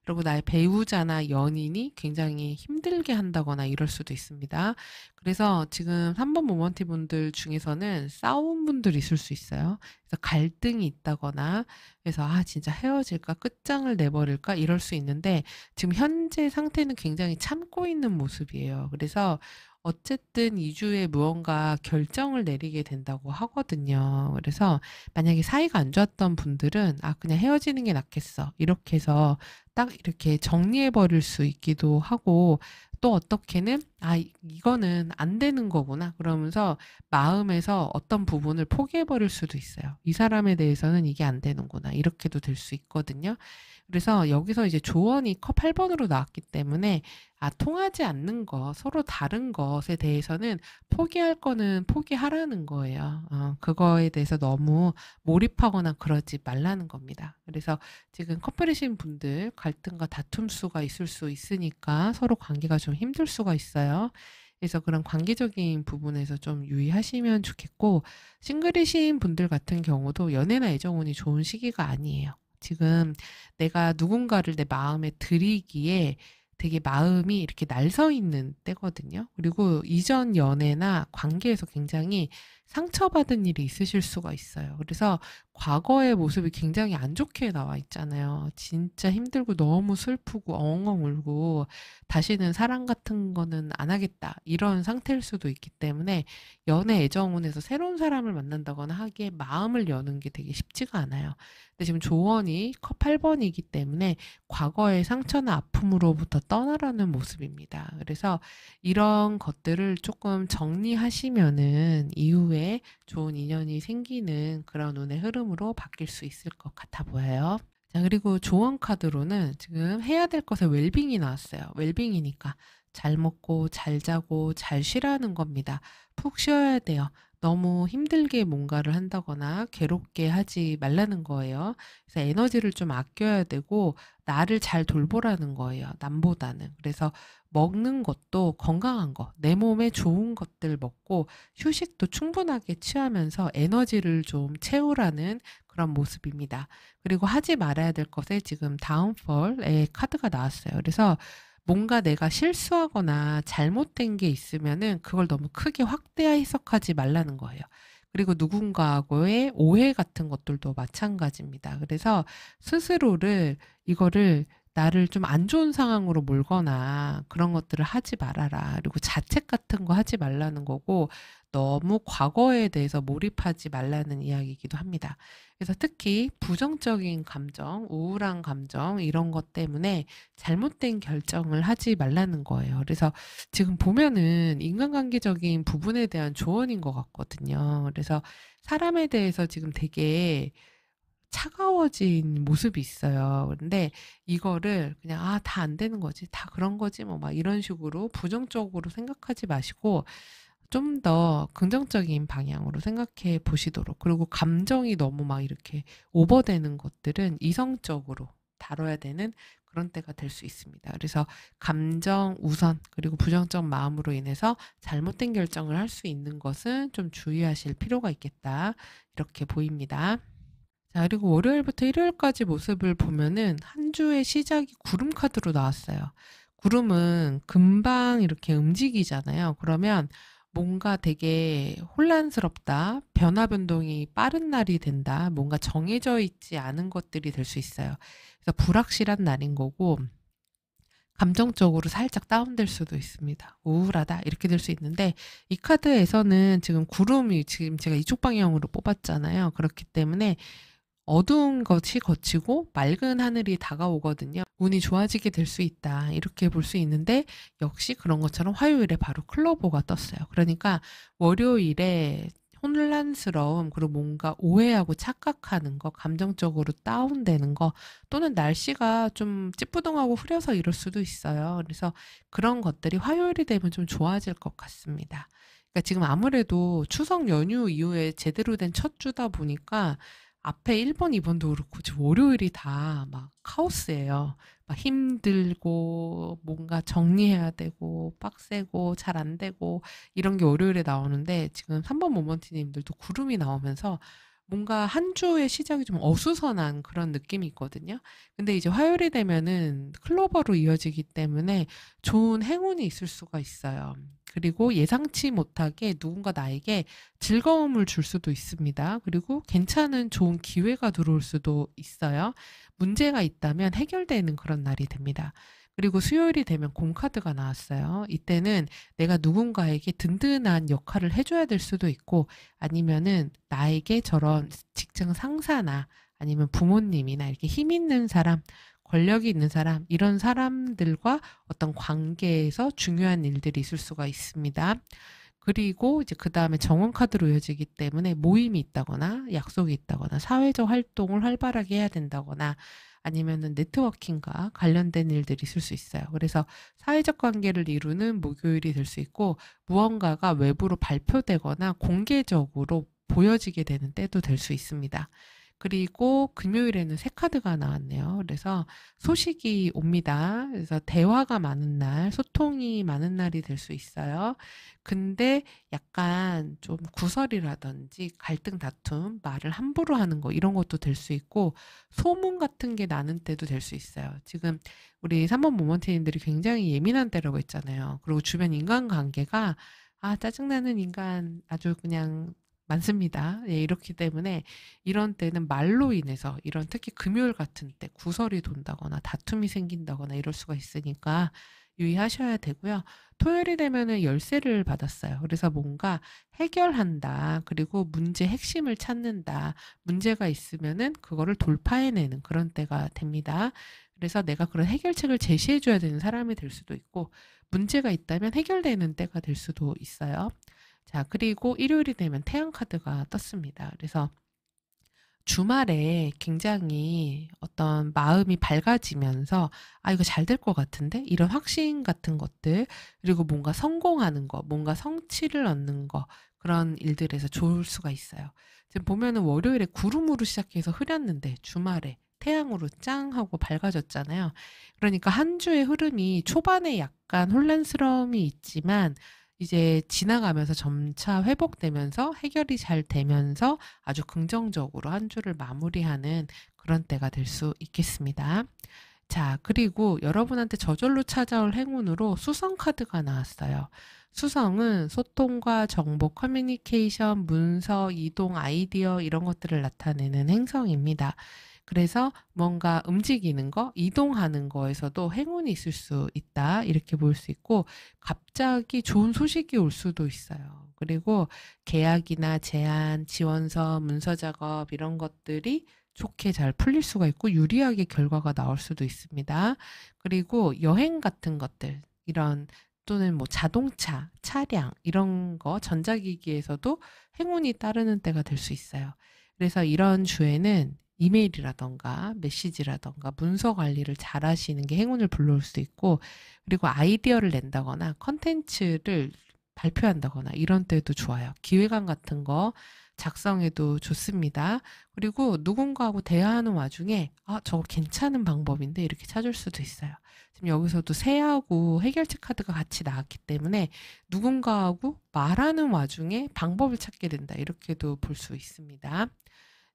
그리고 나의 배우자나 연인이 굉장히 힘들게 한다거나 이럴 수도 있습니다. 그래서 지금 3번 모먼티 분들 중에서는 싸운 분들이 있을 수 있어요. 그래서 갈등이 있다거나, 그래서 진짜 헤어질까 끝장을 내버릴까 이럴 수 있는데, 지금 현재 상태는 굉장히 참고 있는 모습이에요. 그래서 어쨌든 2주에 무언가 결정을 내리게 된다고 하거든요. 그래서 만약에 사이가 안 좋았던 분들은 그냥 헤어지는 게 낫겠어. 이렇게 해서 딱 이렇게 정리해 버릴 수 있기도 하고, 또 어떻게는 이거는 안 되는 거구나. 그러면서 마음에서 어떤 부분을 포기해 버릴 수도 있어요. 이 사람에 대해서는 이게 안 되는구나. 이렇게도 될 수 있거든요. 그래서 여기서 이제 조언이 컵 8번으로 나왔기 때문에 통하지 않는 거, 서로 다른 것에 대해서는 포기할 거는 포기하라는 거예요. 그거에 대해서 너무 몰입하거나 그러지 말라는 겁니다. 그래서 지금 커플이신 분들 갈등과 다툼 수가 있을 수 있으니까 서로 관계가 좀 힘들 수가 있어요. 그래서 그런 관계적인 부분에서 좀 유의하시면 좋겠고, 싱글이신 분들 같은 경우도 연애나 애정운이 좋은 시기가 아니에요. 지금 내가 누군가를 내 마음에 들이기에 되게 마음이 이렇게 날서 있는 때거든요. 그리고 이전 연애나 관계에서 굉장히 상처받은 일이 있으실 수가 있어요. 그래서 과거의 모습이 굉장히 안 좋게 나와 있잖아요. 진짜 힘들고 너무 슬프고 엉엉 울고 다시는 사랑 같은 거는 안 하겠다. 이런 상태일 수도 있기 때문에 연애 애정운에서 새로운 사람을 만난다거나 하기에 마음을 여는 게 되게 쉽지가 않아요. 근데 지금 조언이 컵 8번이기 때문에 과거의 상처나 아픔으로부터 떠나라는 모습입니다. 그래서 이런 것들을 조금 정리하시면은 이후에 좋은 인연이 생기는 그런 운의 흐름으로 바뀔 수 있을 것 같아 보여요. 자, 그리고 조언 카드로는 지금 해야 될 것에 웰빙이 나왔어요. 웰빙이니까 잘 먹고 잘 자고 잘 쉬라는 겁니다. 푹 쉬어야 돼요. 너무 힘들게 뭔가를 한다거나 괴롭게 하지 말라는 거예요. 그래서 에너지를 좀 아껴야 되고 나를 잘 돌보라는 거예요. 남보다는. 그래서 먹는 것도 건강한 거, 내 몸에 좋은 것들 먹고 휴식도 충분하게 취하면서 에너지를 좀 채우라는 그런 모습입니다. 그리고 하지 말아야 될 것에 지금 다운펄의 카드가 나왔어요. 그래서 뭔가 내가 실수하거나 잘못된 게 있으면은 그걸 너무 크게 확대 해석하지 말라는 거예요. 그리고 누군가하고의 오해 같은 것들도 마찬가지입니다. 그래서 스스로를 이거를 나를 좀 안 좋은 상황으로 몰거나 그런 것들을 하지 말아라. 그리고 자책 같은 거 하지 말라는 거고 너무 과거에 대해서 몰입하지 말라는 이야기이기도 합니다. 그래서 특히 부정적인 감정, 우울한 감정 이런 것 때문에 잘못된 결정을 하지 말라는 거예요. 그래서 지금 보면은 인간관계적인 부분에 대한 조언인 것 같거든요. 그래서 사람에 대해서 지금 되게 차가워진 모습이 있어요. 근데 이거를 그냥 '아 다 안 되는 거지. 다 그런 거지 뭐.' 막 이런 식으로 부정적으로 생각하지 마시고 좀 더 긍정적인 방향으로 생각해 보시도록, 그리고 감정이 너무 막 이렇게 오버되는 것들은 이성적으로 다뤄야 되는 그런 때가 될 수 있습니다. 그래서 감정 우선, 그리고 부정적 마음으로 인해서 잘못된 결정을 할 수 있는 것은 좀 주의하실 필요가 있겠다. 이렇게 보입니다. 자, 그리고 월요일부터 일요일까지 모습을 보면은 한 주의 시작이 구름 카드로 나왔어요. 구름은 금방 이렇게 움직이잖아요. 그러면 뭔가 되게 혼란스럽다, 변화 변동이 빠른 날이 된다, 뭔가 정해져 있지 않은 것들이 될 수 있어요. 그래서 불확실한 날인 거고, 감정적으로 살짝 다운될 수도 있습니다. 우울하다 이렇게 될 수 있는데, 이 카드에서는 지금 구름이 지금 제가 이쪽 방향으로 뽑았잖아요. 그렇기 때문에 어두운 것이 걷히고 맑은 하늘이 다가오거든요. 운이 좋아지게 될 수 있다. 이렇게 볼 수 있는데, 역시 그런 것처럼 화요일에 바로 클로버가 떴어요. 그러니까 월요일에 혼란스러움, 그리고 뭔가 오해하고 착각하는 거, 감정적으로 다운되는 거, 또는 날씨가 좀 찌뿌둥하고 흐려서 이럴 수도 있어요. 그래서 그런 것들이 화요일이 되면 좀 좋아질 것 같습니다. 그러니까 지금 아무래도 추석 연휴 이후에 제대로 된 첫 주다 보니까 앞에 1 번, 2 번도 그렇고 지금 월요일이 다 막 카오스예요. 막 힘들고 뭔가 정리해야 되고 빡세고 잘 안 되고 이런 게 월요일에 나오는데, 지금 3번 모먼트 님들도 구름이 나오면서 뭔가 한 주의 시작이 좀 어수선한 그런 느낌이 있거든요. 근데 이제 화요일이 되면은 클로버로 이어지기 때문에 좋은 행운이 있을 수가 있어요. 그리고 예상치 못하게 누군가 나에게 즐거움을 줄 수도 있습니다. 그리고 괜찮은 좋은 기회가 들어올 수도 있어요. 문제가 있다면 해결되는 그런 날이 됩니다. 그리고 수요일이 되면 공카드가 나왔어요. 이때는 내가 누군가에게 든든한 역할을 해줘야 될 수도 있고, 아니면은 나에게 저런 직장 상사나 아니면 부모님이나 이렇게 힘 있는 사람, 권력이 있는 사람, 이런 사람들과 어떤 관계에서 중요한 일들이 있을 수가 있습니다. 그리고 이제 그다음에 정원 카드로 이어지기 때문에 모임이 있다거나 약속이 있다거나 사회적 활동을 활발하게 해야 된다거나 아니면은 네트워킹과 관련된 일들이 있을 수 있어요. 그래서 사회적 관계를 이루는 목요일이 될 수 있고, 무언가가 외부로 발표되거나 공개적으로 보여지게 되는 때도 될 수 있습니다. 그리고 금요일에는 새 카드가 나왔네요. 그래서 소식이 옵니다. 그래서 대화가 많은 날, 소통이 많은 날이 될 수 있어요. 근데 약간 좀 구설이라든지 갈등 다툼, 말을 함부로 하는 거 이런 것도 될 수 있고, 소문 같은 게 나는 때도 될 수 있어요. 지금 우리 3번 모먼트님들이 굉장히 예민한 때라고 했잖아요. 그리고 주변 인간관계가 짜증나는 인간 아주 그냥 많습니다. 예, 이렇기 때문에 이런 때는 말로 인해서, 이런 특히 금요일 같은 때 구설이 돈다거나 다툼이 생긴다거나 이럴 수가 있으니까 유의하셔야 되고요. 토요일이 되면은 열쇠를 받았어요. 그래서 뭔가 해결한다. 그리고 문제 핵심을 찾는다. 문제가 있으면은 그거를 돌파해내는 그런 때가 됩니다. 그래서 내가 그런 해결책을 제시해 줘야 되는 사람이 될 수도 있고, 문제가 있다면 해결되는 때가 될 수도 있어요. 자, 그리고 일요일이 되면 태양 카드가 떴습니다. 그래서 주말에 굉장히 어떤 마음이 밝아지면서 '아 이거 잘 될 것 같은데?' 이런 확신 같은 것들, 그리고 뭔가 성공하는 거, 뭔가 성취를 얻는 거, 그런 일들에서 좋을 수가 있어요. 지금 보면은 월요일에 구름으로 시작해서 흐렸는데 주말에 태양으로 짱 하고 밝아졌잖아요. 그러니까 한 주의 흐름이 초반에 약간 혼란스러움이 있지만 이제 지나가면서 점차 회복되면서 해결이 잘 되면서 아주 긍정적으로 한 주를 마무리하는 그런 때가 될 수 있겠습니다. 자, 그리고 여러분한테 저절로 찾아올 행운으로 수성 카드가 나왔어요. 수성은 소통과 정보, 커뮤니케이션, 문서, 이동, 아이디어 이런 것들을 나타내는 행성입니다. 그래서 뭔가 움직이는 거, 이동하는 거에서도 행운이 있을 수 있다. 이렇게 볼 수 있고, 갑자기 좋은 소식이 올 수도 있어요. 그리고 계약이나 제안, 지원서, 문서 작업 이런 것들이 좋게 잘 풀릴 수가 있고 유리하게 결과가 나올 수도 있습니다. 그리고 여행 같은 것들, 이런 또는 뭐 자동차, 차량 이런 거 전자기기에서도 행운이 따르는 때가 될 수 있어요. 그래서 이런 주에는 이메일이라던가 메시지라던가 문서 관리를 잘 하시는 게 행운을 불러올 수도 있고, 그리고 아이디어를 낸다거나 컨텐츠를 발표한다거나 이런 때도 좋아요. 기획안 같은 거 작성해도 좋습니다. 그리고 누군가하고 대화하는 와중에 저거 괜찮은 방법인데 이렇게 찾을 수도 있어요. 지금 여기서도 새하고 해결책 카드가 같이 나왔기 때문에 누군가하고 말하는 와중에 방법을 찾게 된다. 이렇게도 볼 수 있습니다.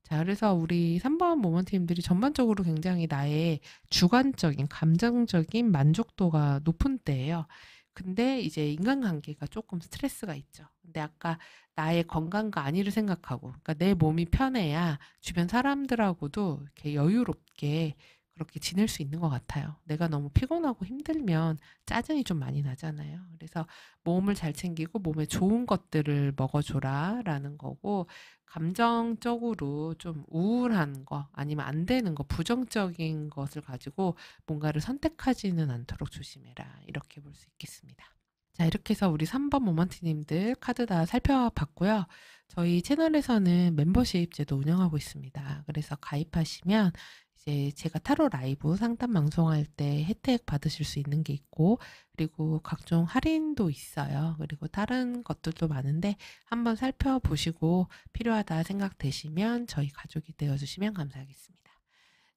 자, 그래서 우리 3번 모먼트님들이 전반적으로 굉장히 나의 주관적인, 감정적인 만족도가 높은 때예요. 근데 이제 인간관계가 조금 스트레스가 있죠. 근데 아까 나의 건강과 안위를 생각하고, 그러니까 내 몸이 편해야 주변 사람들하고도 이렇게 여유롭게 그렇게 지낼 수 있는 것 같아요. 내가 너무 피곤하고 힘들면 짜증이 좀 많이 나잖아요. 그래서 몸을 잘 챙기고 몸에 좋은 것들을 먹어줘라라는 거고, 감정적으로 좀 우울한 거 아니면 안 되는 거, 부정적인 것을 가지고 뭔가를 선택하지는 않도록 조심해라. 이렇게 볼 수 있겠습니다. 자, 이렇게 해서 우리 3번 모먼트님들 카드 다 살펴봤고요. 저희 채널에서는 멤버십 제도 운영하고 있습니다. 그래서 가입하시면 이제 제가 타로 라이브 상담 방송할 때 혜택 받으실 수 있는 게 있고, 그리고 각종 할인도 있어요. 그리고 다른 것들도 많은데 한번 살펴보시고 필요하다 생각되시면 저희 가족이 되어주시면 감사하겠습니다.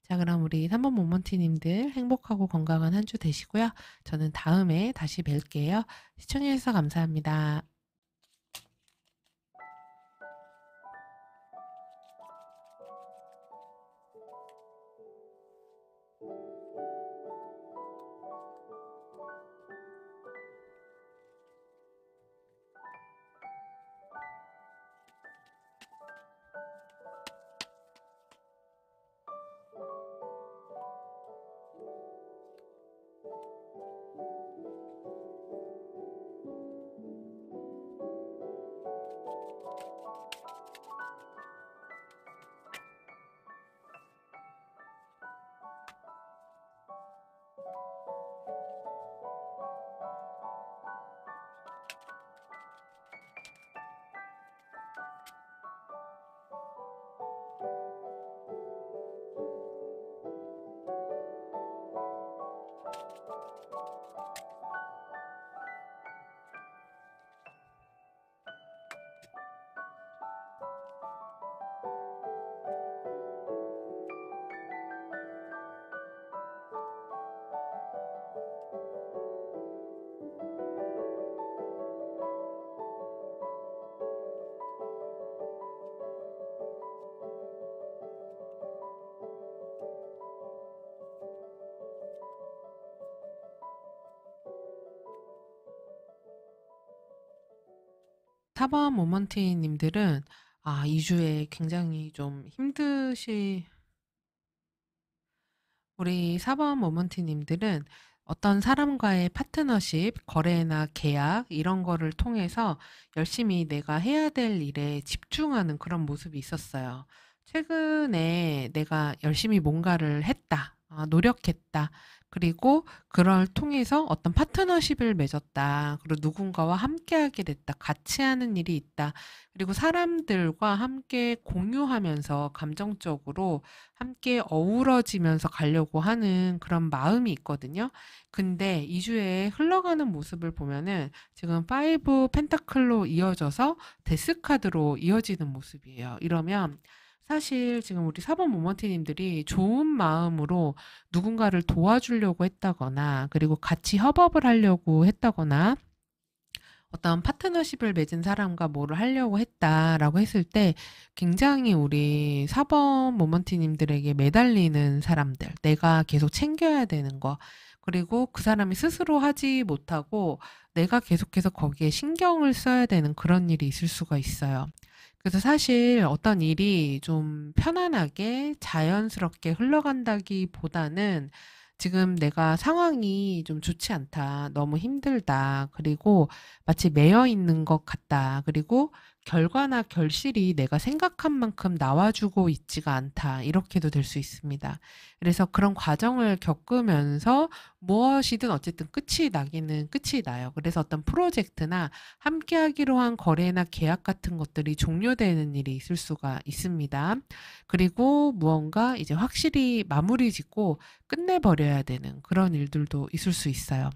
자, 그럼 우리 3번 모먼트님들 행복하고 건강한 한 주 되시고요. 저는 다음에 다시 뵐게요. 시청해주셔서 감사합니다. 사 번 모먼트님들은 이 주에 굉장히 좀 우리 4번 모먼트님들은 어떤 사람과의 파트너십, 거래나 계약 이런 거를 통해서 열심히 내가 해야 될 일에 집중하는 그런 모습이 있었어요. 최근에 내가 열심히 뭔가를 했다, 노력했다. 그리고 그걸 통해서 어떤 파트너십을 맺었다. 그리고 누군가와 함께하게 됐다. 같이 하는 일이 있다. 그리고 사람들과 함께 공유하면서 감정적으로 함께 어우러지면서 가려고 하는 그런 마음이 있거든요. 근데 2주에 흘러가는 모습을 보면은 지금 5 펜타클로 이어져서 데스 카드로 이어지는 모습이에요. 이러면 사실 지금 우리 4번 모먼트님들이 좋은 마음으로 누군가를 도와주려고 했다거나 그리고 같이 협업을 하려고 했다거나 어떤 파트너십을 맺은 사람과 뭐를 하려고 했다라고 했을 때 굉장히 우리 4번 모먼트님들에게 매달리는 사람들, 내가 계속 챙겨야 되는 거, 그리고 그 사람이 스스로 하지 못하고 내가 계속해서 거기에 신경을 써야 되는 그런 일이 있을 수가 있어요. 그래서 사실 어떤 일이 좀 편안하게 자연스럽게 흘러간다기보다는 지금 내가 상황이 좀 좋지 않다. 너무 힘들다. 그리고 마치 매여 있는 것 같다. 그리고 결과나 결실이 내가 생각한 만큼 나와주고 있지가 않다. 이렇게도 될 수 있습니다. 그래서 그런 과정을 겪으면서 무엇이든 어쨌든 끝이 나기는 끝이 나요. 그래서 어떤 프로젝트나 함께 하기로 한 거래나 계약 같은 것들이 종료되는 일이 있을 수가 있습니다. 그리고 무언가 이제 확실히 마무리 짓고 끝내버려야 되는 그런 일들도 있을 수 있어요.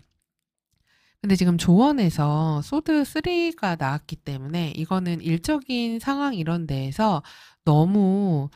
근데 지금 조언에서 소드 3가 나왔기 때문에 이거는 일적인 상황 이런 데에서 너무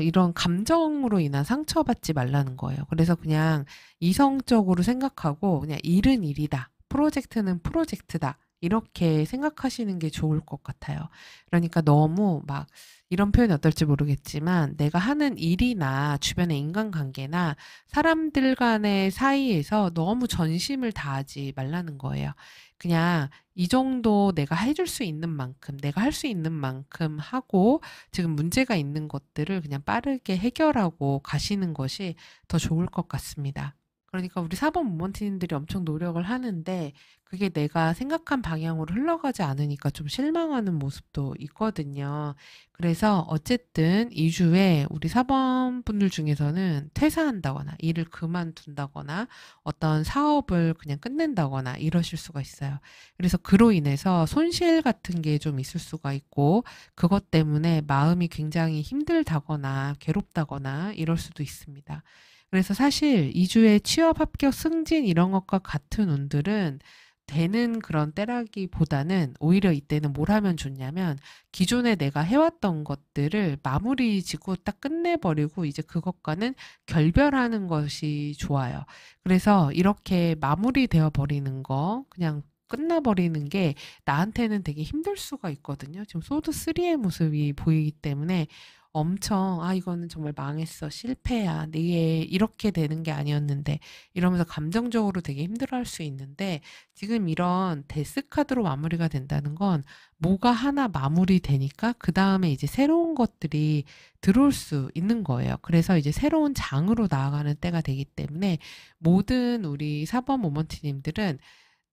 이런 감정으로 인한 상처받지 말라는 거예요. 그래서 그냥 이성적으로 생각하고 그냥 일은 일이다. 프로젝트는 프로젝트다. 이렇게 생각하시는 게 좋을 것 같아요. 그러니까 너무 막 이런 표현이 어떨지 모르겠지만 내가 하는 일이나 주변의 인간관계나 사람들 간의 사이에서 너무 전심을 다하지 말라는 거예요. 그냥 이 정도 내가 해줄 수 있는 만큼, 내가 할 수 있는 만큼 하고 지금 문제가 있는 것들을 그냥 빠르게 해결하고 가시는 것이 더 좋을 것 같습니다. 그러니까 우리 사법 모먼트님들이 엄청 노력을 하는데 그게 내가 생각한 방향으로 흘러가지 않으니까 좀 실망하는 모습도 있거든요. 그래서 어쨌든 2주에 우리 사범분들 중에서는 퇴사한다거나 일을 그만둔다거나 어떤 사업을 그냥 끝낸다거나 이러실 수가 있어요. 그래서 그로 인해서 손실 같은 게 좀 있을 수가 있고 그것 때문에 마음이 굉장히 힘들다거나 괴롭다거나 이럴 수도 있습니다. 그래서 사실 2주에 취업 합격 승진 이런 것과 같은 운들은 되는 그런 때라기보다는 오히려 이때는 뭘 하면 좋냐면 기존에 내가 해왔던 것들을 마무리 지고 딱 끝내버리고 이제 그것과는 결별하는 것이 좋아요. 그래서 이렇게 마무리되어 버리는 거, 그냥 끝나버리는 게 나한테는 되게 힘들 수가 있거든요. 지금 소드 3의 모습이 보이기 때문에 엄청 이거는 정말 망했어. 실패야. 네, 이렇게 되는 게 아니었는데 이러면서 감정적으로 되게 힘들어할 수 있는데 지금 이런 데스 카드로 마무리가 된다는 건 뭐가 하나 마무리되니까 그다음에 이제 새로운 것들이 들어올 수 있는 거예요. 그래서 이제 새로운 장으로 나아가는 때가 되기 때문에 모든 우리 사법 모먼트님들은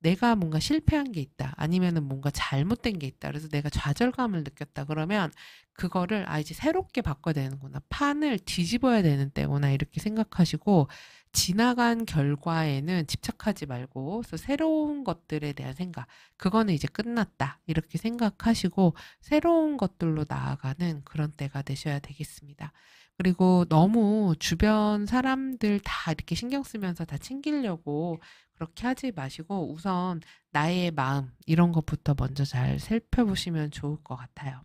내가 뭔가 실패한 게 있다. 아니면은 뭔가 잘못된 게 있다. 그래서 내가 좌절감을 느꼈다. 그러면 그거를 이제 새롭게 바꿔야 되는구나. 판을 뒤집어야 되는 때구나. 이렇게 생각하시고 지나간 결과에는 집착하지 말고 그래서 새로운 것들에 대한 생각. 그거는 이제 끝났다. 이렇게 생각하시고 새로운 것들로 나아가는 그런 때가 되셔야 되겠습니다. 그리고 너무 주변 사람들 다 이렇게 신경 쓰면서 다 챙기려고 그렇게 하지 마시고 우선 나의 마음 이런 것부터 먼저 잘 살펴보시면 좋을 것 같아요.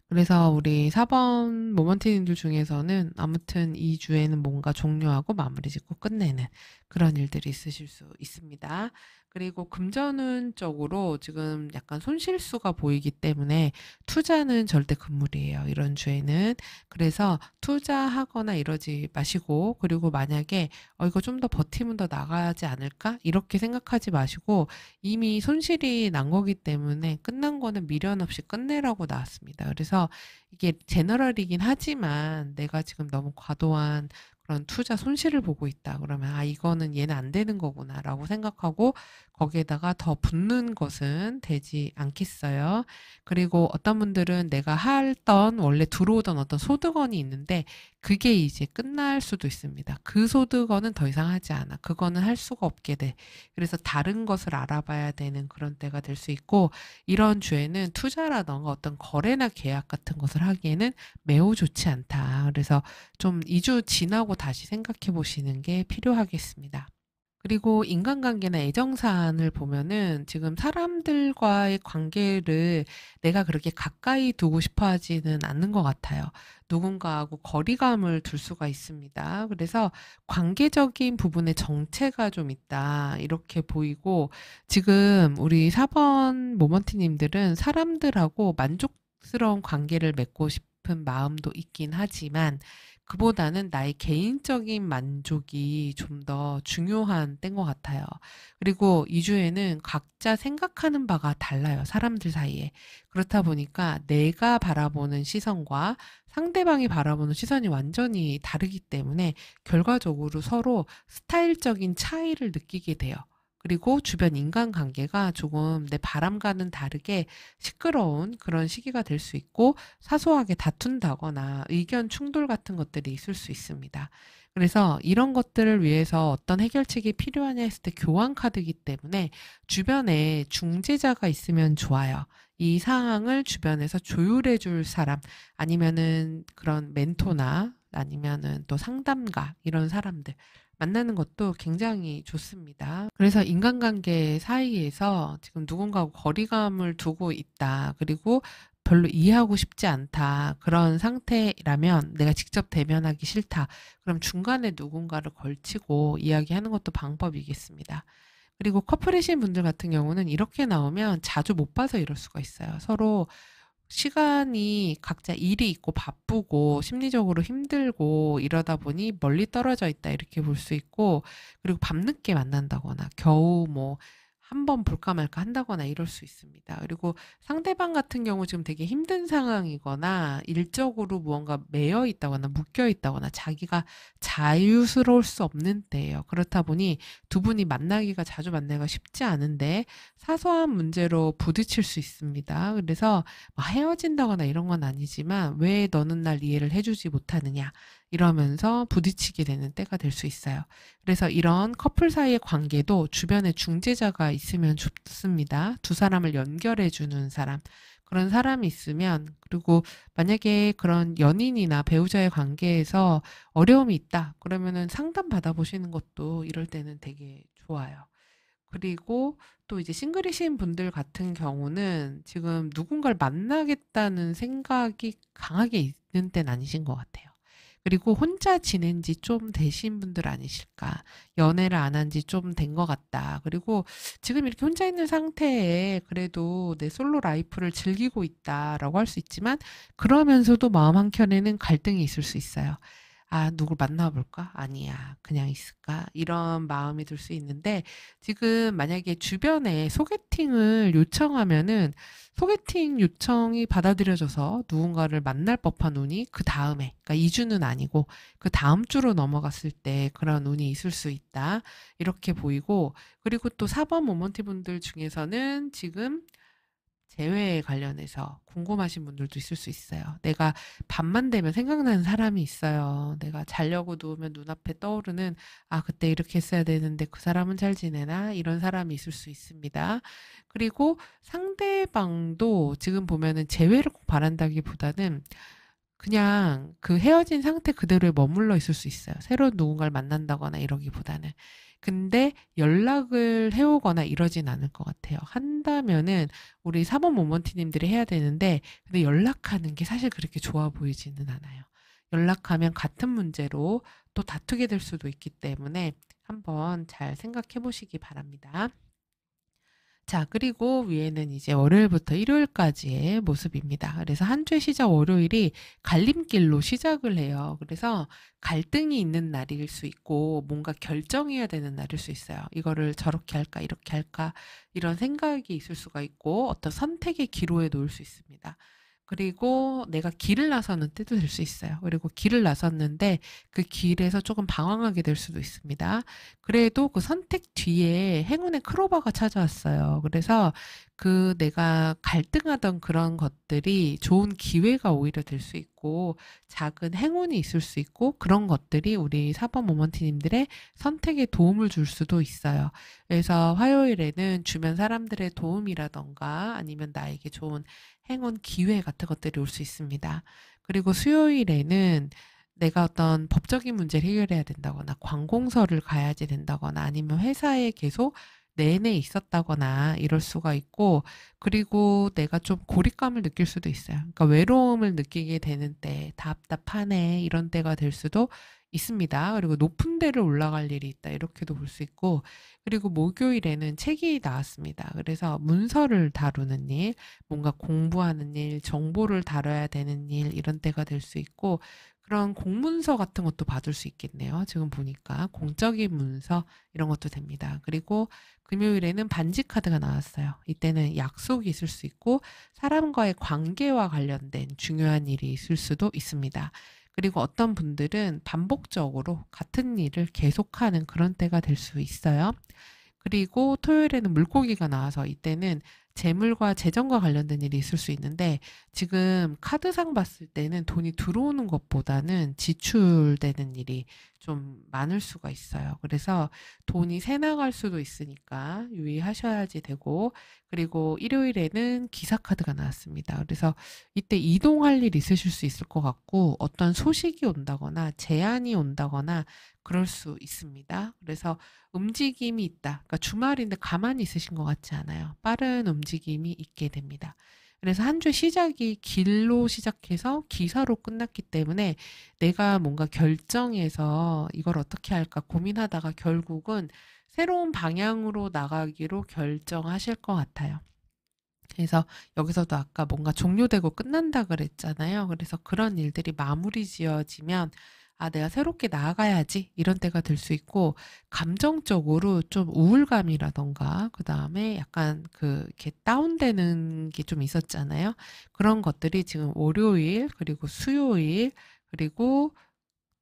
그래서 우리 4번 모먼티님들 중에서는 아무튼 2주에는 뭔가 종료하고 마무리 짓고 끝내는 그런 일들이 있으실 수 있습니다. 그리고 금전운 쪽으로 지금 약간 손실수가 보이기 때문에 투자는 절대 금물이에요. 이런 주에는. 그래서 투자하거나 이러지 마시고 그리고 만약에 이거 좀 더 버티면 더 나가지 않을까? 이렇게 생각하지 마시고 이미 손실이 난 거기 때문에 끝난 거는 미련 없이 끝내라고 나왔습니다. 그래서 이게 제너럴이긴 하지만 내가 지금 너무 과도한 그런 투자 손실을 보고 있다. 그러면 이거는 얘는 안 되는 거구나라고 생각하고 거기에다가 더 붙는 것은 되지 않겠어요. 그리고 어떤 분들은 내가 했던 원래 들어오던 어떤 소득원이 있는데 그게 이제 끝날 수도 있습니다. 그 소득원은 더 이상 하지 않아. 그거는 할 수가 없게 돼. 그래서 다른 것을 알아봐야 되는 그런 때가 될 수 있고 이런 주에는 투자라던가 어떤 거래나 계약 같은 것을 하기에는 매우 좋지 않다. 그래서 좀 2주 지나고 다시 생각해 보시는 게 필요하겠습니다. 그리고 인간관계나 애정사안을 보면은 지금 사람들과의 관계를 내가 그렇게 가까이 두고 싶어 하지는 않는 것 같아요. 누군가하고 거리감을 둘 수가 있습니다. 그래서 관계적인 부분에 정체가 좀 있다. 이렇게 보이고 지금 우리 4번 모먼트님들은 사람들하고 만족스러운 관계를 맺고 싶은 마음도 있긴 하지만 그보다는 나의 개인적인 만족이 좀 더 중요한 때인 것 같아요. 그리고 이 주에는 각자 생각하는 바가 달라요, 사람들 사이에. 그렇다 보니까 내가 바라보는 시선과 상대방이 바라보는 시선이 완전히 다르기 때문에 결과적으로 서로 스타일적인 차이를 느끼게 돼요. 그리고 주변 인간관계가 조금 내 바람과는 다르게 시끄러운 그런 시기가 될 수 있고 사소하게 다툰다거나 의견 충돌 같은 것들이 있을 수 있습니다. 그래서 이런 것들을 위해서 어떤 해결책이 필요하냐 했을 때 교환 카드이기 때문에 주변에 중재자가 있으면 좋아요. 이 상황을 주변에서 조율해 줄 사람, 아니면은 그런 멘토나 아니면은 또 상담가, 이런 사람들 만나는 것도 굉장히 좋습니다. 그래서 인간관계 사이에서 지금 누군가하고 거리감을 두고 있다, 그리고 별로 이해하고 싶지 않다, 그런 상태라면, 내가 직접 대면하기 싫다, 그럼 중간에 누군가를 걸치고 이야기하는 것도 방법이겠습니다. 그리고 커플이신 분들 같은 경우는 이렇게 나오면 자주 못 봐서 이럴 수가 있어요. 서로 시간이 각자 일이 있고 바쁘고 심리적으로 힘들고 이러다 보니 멀리 떨어져 있다, 이렇게 볼 수 있고, 그리고 밤늦게 만난다거나 겨우 뭐 한 번 볼까 말까 한다거나 이럴 수 있습니다. 그리고 상대방 같은 경우 지금 되게 힘든 상황이거나 일적으로 무언가 매여 있다거나 묶여 있다거나 자기가 자유스러울 수 없는 때예요. 그렇다 보니 두 분이 만나기가, 자주 만나기가 쉽지 않은데 사소한 문제로 부딪힐 수 있습니다. 그래서 뭐 헤어진다거나 이런 건 아니지만 왜 너는 날 이해를 해주지 못하느냐, 이러면서 부딪히게 되는 때가 될 수 있어요. 그래서 이런 커플 사이의 관계도 주변에 중재자가 있으면 좋습니다. 두 사람을 연결해 주는 사람, 그런 사람이 있으면. 그리고 만약에 그런 연인이나 배우자의 관계에서 어려움이 있다, 그러면은 상담 받아보시는 것도 이럴 때는 되게 좋아요. 그리고 또 이제 싱글이신 분들 같은 경우는 지금 누군가를 만나겠다는 생각이 강하게 있는 때는 아니신 것 같아요. 그리고 혼자 지낸 지 좀 되신 분들 아니실까. 연애를 안 한 지 좀 된 것 같다. 그리고 지금 이렇게 혼자 있는 상태에 그래도 내 솔로 라이프를 즐기고 있다라고 할 수 있지만, 그러면서도 마음 한켠에는 갈등이 있을 수 있어요. 아, 누굴 만나볼까? 아니야, 그냥 있을까? 이런 마음이 들 수 있는데, 지금 만약에 주변에 소개팅을 요청하면은 소개팅 요청이 받아들여져서 누군가를 만날 법한 운이 그 다음에, 그러니까 2주는 아니고 그 다음 주로 넘어갔을 때 그런 운이 있을 수 있다, 이렇게 보이고. 그리고 또 4번 모먼티 분들 중에서는 지금 재회에 관련해서 궁금하신 분들도 있을 수 있어요. 내가 밤만 되면 생각나는 사람이 있어요. 내가 자려고 누우면 눈앞에 떠오르는, 아, 그때 이렇게 했어야 되는데 그 사람은 잘 지내나? 이런 사람이 있을 수 있습니다. 그리고 상대방도 지금 보면은 재회를 꼭 바란다기보다는 그냥 그 헤어진 상태 그대로에 머물러 있을 수 있어요. 새로운 누군가를 만난다거나 이러기보다는. 근데 연락을 해오거나 이러진 않을 것 같아요. 한다면은 우리 사번 모먼티님들이 해야 되는데, 근데 연락하는 게 사실 그렇게 좋아 보이지는 않아요. 연락하면 같은 문제로 또 다투게 될 수도 있기 때문에 한번 잘 생각해 보시기 바랍니다. 자, 그리고 위에는 이제 월요일부터 일요일까지의 모습입니다. 그래서 한 주의 시작 월요일이 갈림길로 시작을 해요. 그래서 갈등이 있는 날일 수 있고 뭔가 결정해야 되는 날일 수 있어요. 이거를 저렇게 할까, 이렇게 할까, 이런 생각이 있을 수가 있고 어떤 선택의 기로에 놓일 수 있습니다. 그리고 내가 길을 나서는 때도 될 수 있어요. 그리고 길을 나섰는데 그 길에서 조금 방황하게 될 수도 있습니다. 그래도 그 선택 뒤에 행운의 크로바가 찾아왔어요. 그래서 그 내가 갈등하던 그런 것들이 좋은 기회가 오히려 될 수 있고 작은 행운이 있을 수 있고, 그런 것들이 우리 4번 모먼티님들의 선택에 도움을 줄 수도 있어요. 그래서 화요일에는 주변 사람들의 도움이라던가 아니면 나에게 좋은 행운 기회 같은 것들이 올 수 있습니다. 그리고 수요일에는 내가 어떤 법적인 문제를 해결해야 된다거나 관공서를 가야지 된다거나 아니면 회사에 계속 내내 있었다거나 이럴 수가 있고, 그리고 내가 좀 고립감을 느낄 수도 있어요. 그러니까 외로움을 느끼게 되는 때, 답답하네, 이런 때가 될 수도 있습니다. 그리고 높은 데를 올라갈 일이 있다, 이렇게도 볼 수 있고. 그리고 목요일에는 책이 나왔습니다. 그래서 문서를 다루는 일, 뭔가 공부하는 일, 정보를 다뤄야 되는 일, 이런 때가 될 수 있고, 그런 공문서 같은 것도 받을 수 있겠네요. 지금 보니까 공적인 문서 이런 것도 됩니다. 그리고 금요일에는 반지 카드가 나왔어요. 이때는 약속이 있을 수 있고 사람과의 관계와 관련된 중요한 일이 있을 수도 있습니다. 그리고 어떤 분들은 반복적으로 같은 일을 계속하는 그런 때가 될 수 있어요. 그리고 토요일에는 물고기가 나와서 이때는 재물과 재정과 관련된 일이 있을 수 있는데 지금 카드상 봤을 때는 돈이 들어오는 것보다는 지출되는 일이 좀 많을 수가 있어요. 그래서 돈이 새 나갈 수도 있으니까 유의하셔야지 되고 그리고 일요일에는 기사 카드가 나왔습니다. 그래서 이때 이동할 일 있으실 수 있을 것 같고 어떤 소식이 온다거나 제안이 온다거나 그럴 수 있습니다. 그래서 움직임이 있다. 그러니까 주말인데 가만히 있으신 것 같지 않아요. 빠른 움직임이 있게 됩니다. 그래서 한 주 시작이 길로 시작해서 기사로 끝났기 때문에 내가 뭔가 결정해서 이걸 어떻게 할까 고민하다가 결국은 새로운 방향으로 나가기로 결정하실 것 같아요. 그래서 여기서도 아까 뭔가 종료되고 끝난다 그랬잖아요. 그래서 그런 일들이 마무리 지어지면 아, 내가 새롭게 나아가야지 이런 때가 될 수 있고 감정적으로 좀 우울감이라던가 그다음에 약간 이렇게 다운되는 게 좀 있었잖아요. 그런 것들이 지금 월요일 그리고 수요일 그리고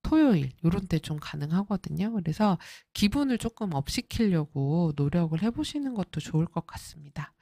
토요일 요런 때 좀 가능하거든요. 그래서 기분을 조금 업시키려고 노력을 해 보시는 것도 좋을 것 같습니다.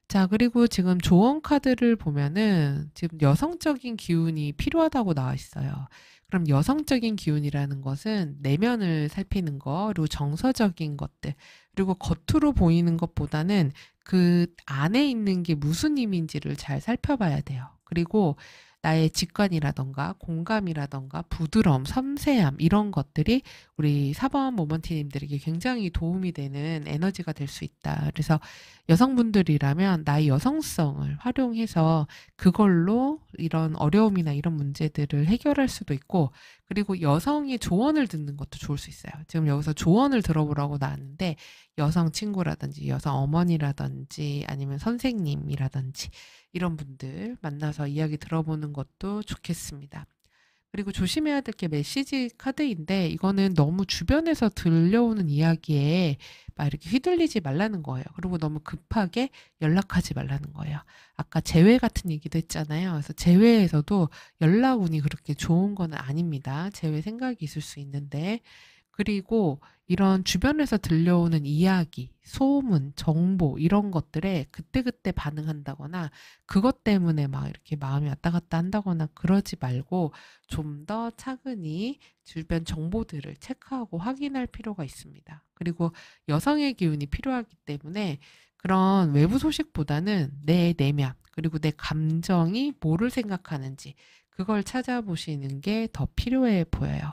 자, 그리고 지금 조언 카드를 보면은 지금 여성적인 기운이 필요하다고 나와 있어요. 그럼 여성적인 기운이라는 것은 내면을 살피는 거, 그리고 정서적인 것들, 그리고 겉으로 보이는 것보다는 그 안에 있는 게 무슨 의미인지를 잘 살펴봐야 돼요. 그리고 나의 직관이라던가 공감이라던가 부드러움, 섬세함 이런 것들이 우리 4번 모먼티님들에게 굉장히 도움이 되는 에너지가 될 수 있다. 그래서 여성분들이라면 나의 여성성을 활용해서 그걸로 이런 어려움이나 이런 문제들을 해결할 수도 있고 그리고 여성의 조언을 듣는 것도 좋을 수 있어요. 지금 여기서 조언을 들어보라고 나왔는데 여성 친구라든지 여성 어머니라든지 아니면 선생님이라든지 이런 분들 만나서 이야기 들어보는 것도 좋겠습니다. 그리고 조심해야 될 게 메시지 카드인데 이거는 너무 주변에서 들려오는 이야기에 막 이렇게 휘둘리지 말라는 거예요. 그리고 너무 급하게 연락하지 말라는 거예요. 아까 재회 같은 얘기도 했잖아요. 그래서 재회에서도 연락 운이 그렇게 좋은 거는 아닙니다. 재회 생각이 있을 수 있는데 그리고 이런 주변에서 들려오는 이야기, 소문, 정보 이런 것들에 그때그때 반응한다거나 그것 때문에 막 이렇게 마음이 왔다 갔다 한다거나 그러지 말고 좀 더 차근히 주변 정보들을 체크하고 확인할 필요가 있습니다. 그리고 여성의 기운이 필요하기 때문에 그런 외부 소식보다는 내 내면, 그리고 내 감정이 뭐를 생각하는지 그걸 찾아보시는 게 더 필요해 보여요.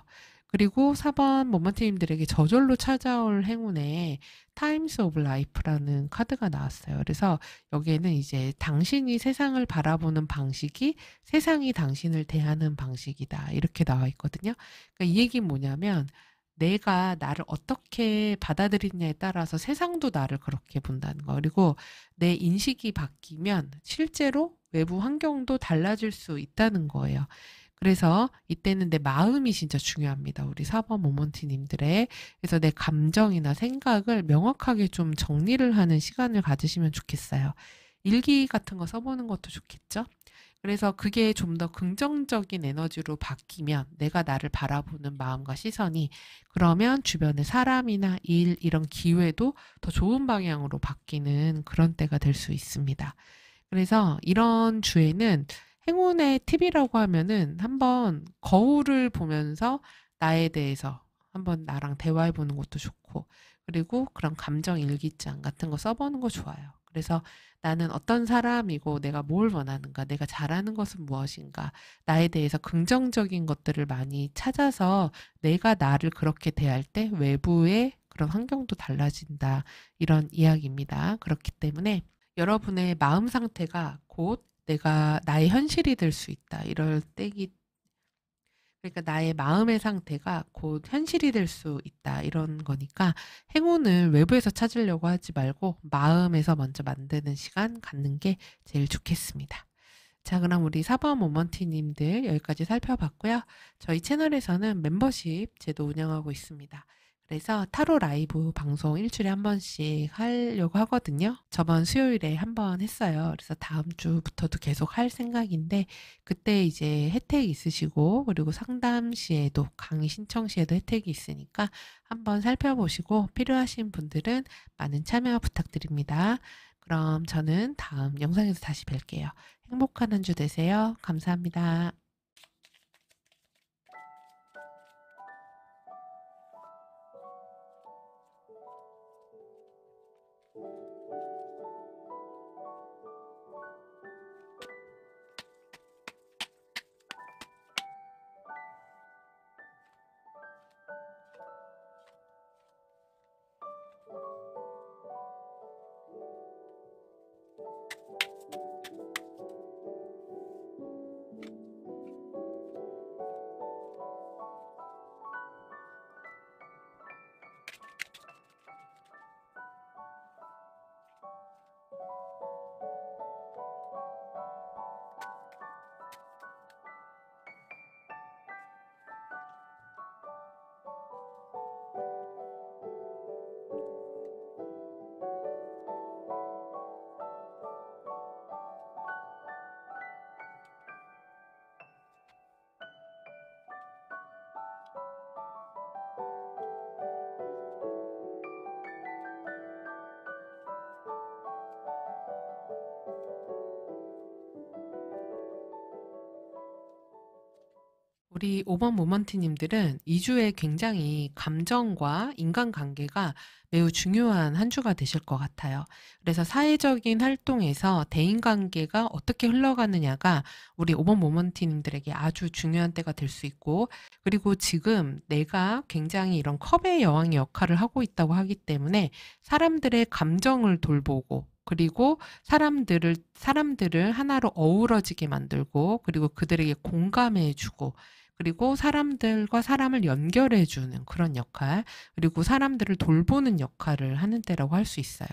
그리고 4번 모먼트님들에게 저절로 찾아올 행운에 타임스 오브 라이프라는 카드가 나왔어요. 그래서 여기에는 이제 당신이 세상을 바라보는 방식이 세상이 당신을 대하는 방식이다. 이렇게 나와 있거든요. 그러니까 이 얘기는 뭐냐면 내가 나를 어떻게 받아들이냐에 따라서 세상도 나를 그렇게 본다는 거. 그리고 내 인식이 바뀌면 실제로 외부 환경도 달라질 수 있다는 거예요. 그래서 이때는 내 마음이 진짜 중요합니다. 우리 4번 모먼트님들의. 그래서 내 감정이나 생각을 명확하게 좀 정리를 하는 시간을 가지시면 좋겠어요. 일기 같은 거 써보는 것도 좋겠죠? 그래서 그게 좀 더 긍정적인 에너지로 바뀌면 내가 나를 바라보는 마음과 시선이 그러면 주변의 사람이나 일 이런 기회도 더 좋은 방향으로 바뀌는 그런 때가 될 수 있습니다. 그래서 이런 주에는 행운의 팁이라고 하면은 한번 거울을 보면서 나에 대해서 한번 나랑 대화해 보는 것도 좋고 그리고 그런 감정 일기장 같은 거 써보는 거 좋아요. 그래서 나는 어떤 사람이고 내가 뭘 원하는가, 내가 잘하는 것은 무엇인가, 나에 대해서 긍정적인 것들을 많이 찾아서 내가 나를 그렇게 대할 때 외부의 그런 환경도 달라진다. 이런 이야기입니다. 그렇기 때문에 여러분의 마음 상태가 곧 내가 나의 현실이 될 수 있다. 이럴 때기 그러니까 나의 마음의 상태가 곧 현실이 될 수 있다. 이런 거니까 행운을 외부에서 찾으려고 하지 말고 마음에서 먼저 만드는 시간 갖는 게 제일 좋겠습니다. 자, 그럼 우리 4번 모먼티님들 여기까지 살펴봤고요. 저희 채널에서는 멤버십 제도 운영하고 있습니다. 그래서 타로 라이브 방송 일주일에 한 번씩 하려고 하거든요. 저번 수요일에 한 번 했어요. 그래서 다음 주부터도 계속 할 생각인데 그때 이제 혜택 있으시고 그리고 상담 시에도 강의 신청 시에도 혜택이 있으니까 한번 살펴보시고 필요하신 분들은 많은 참여 부탁드립니다. 그럼 저는 다음 영상에서 다시 뵐게요. 행복한 한 주 되세요. 감사합니다. 우리 5번 모먼트님들은 2주에 굉장히 감정과 인간관계가 매우 중요한 한 주가 되실 것 같아요. 그래서 사회적인 활동에서 대인관계가 어떻게 흘러가느냐가 우리 5번 모먼트님들에게 아주 중요한 때가 될 수 있고, 그리고 지금 내가 굉장히 이런 컵의 여왕의 역할을 하고 있다고 하기 때문에 사람들의 감정을 돌보고, 그리고 사람들을 하나로 어우러지게 만들고, 그리고 그들에게 공감해주고, 그리고 사람들과 사람을 연결해 주는 그런 역할, 그리고 사람들을 돌보는 역할을 하는 때라고 할 수 있어요.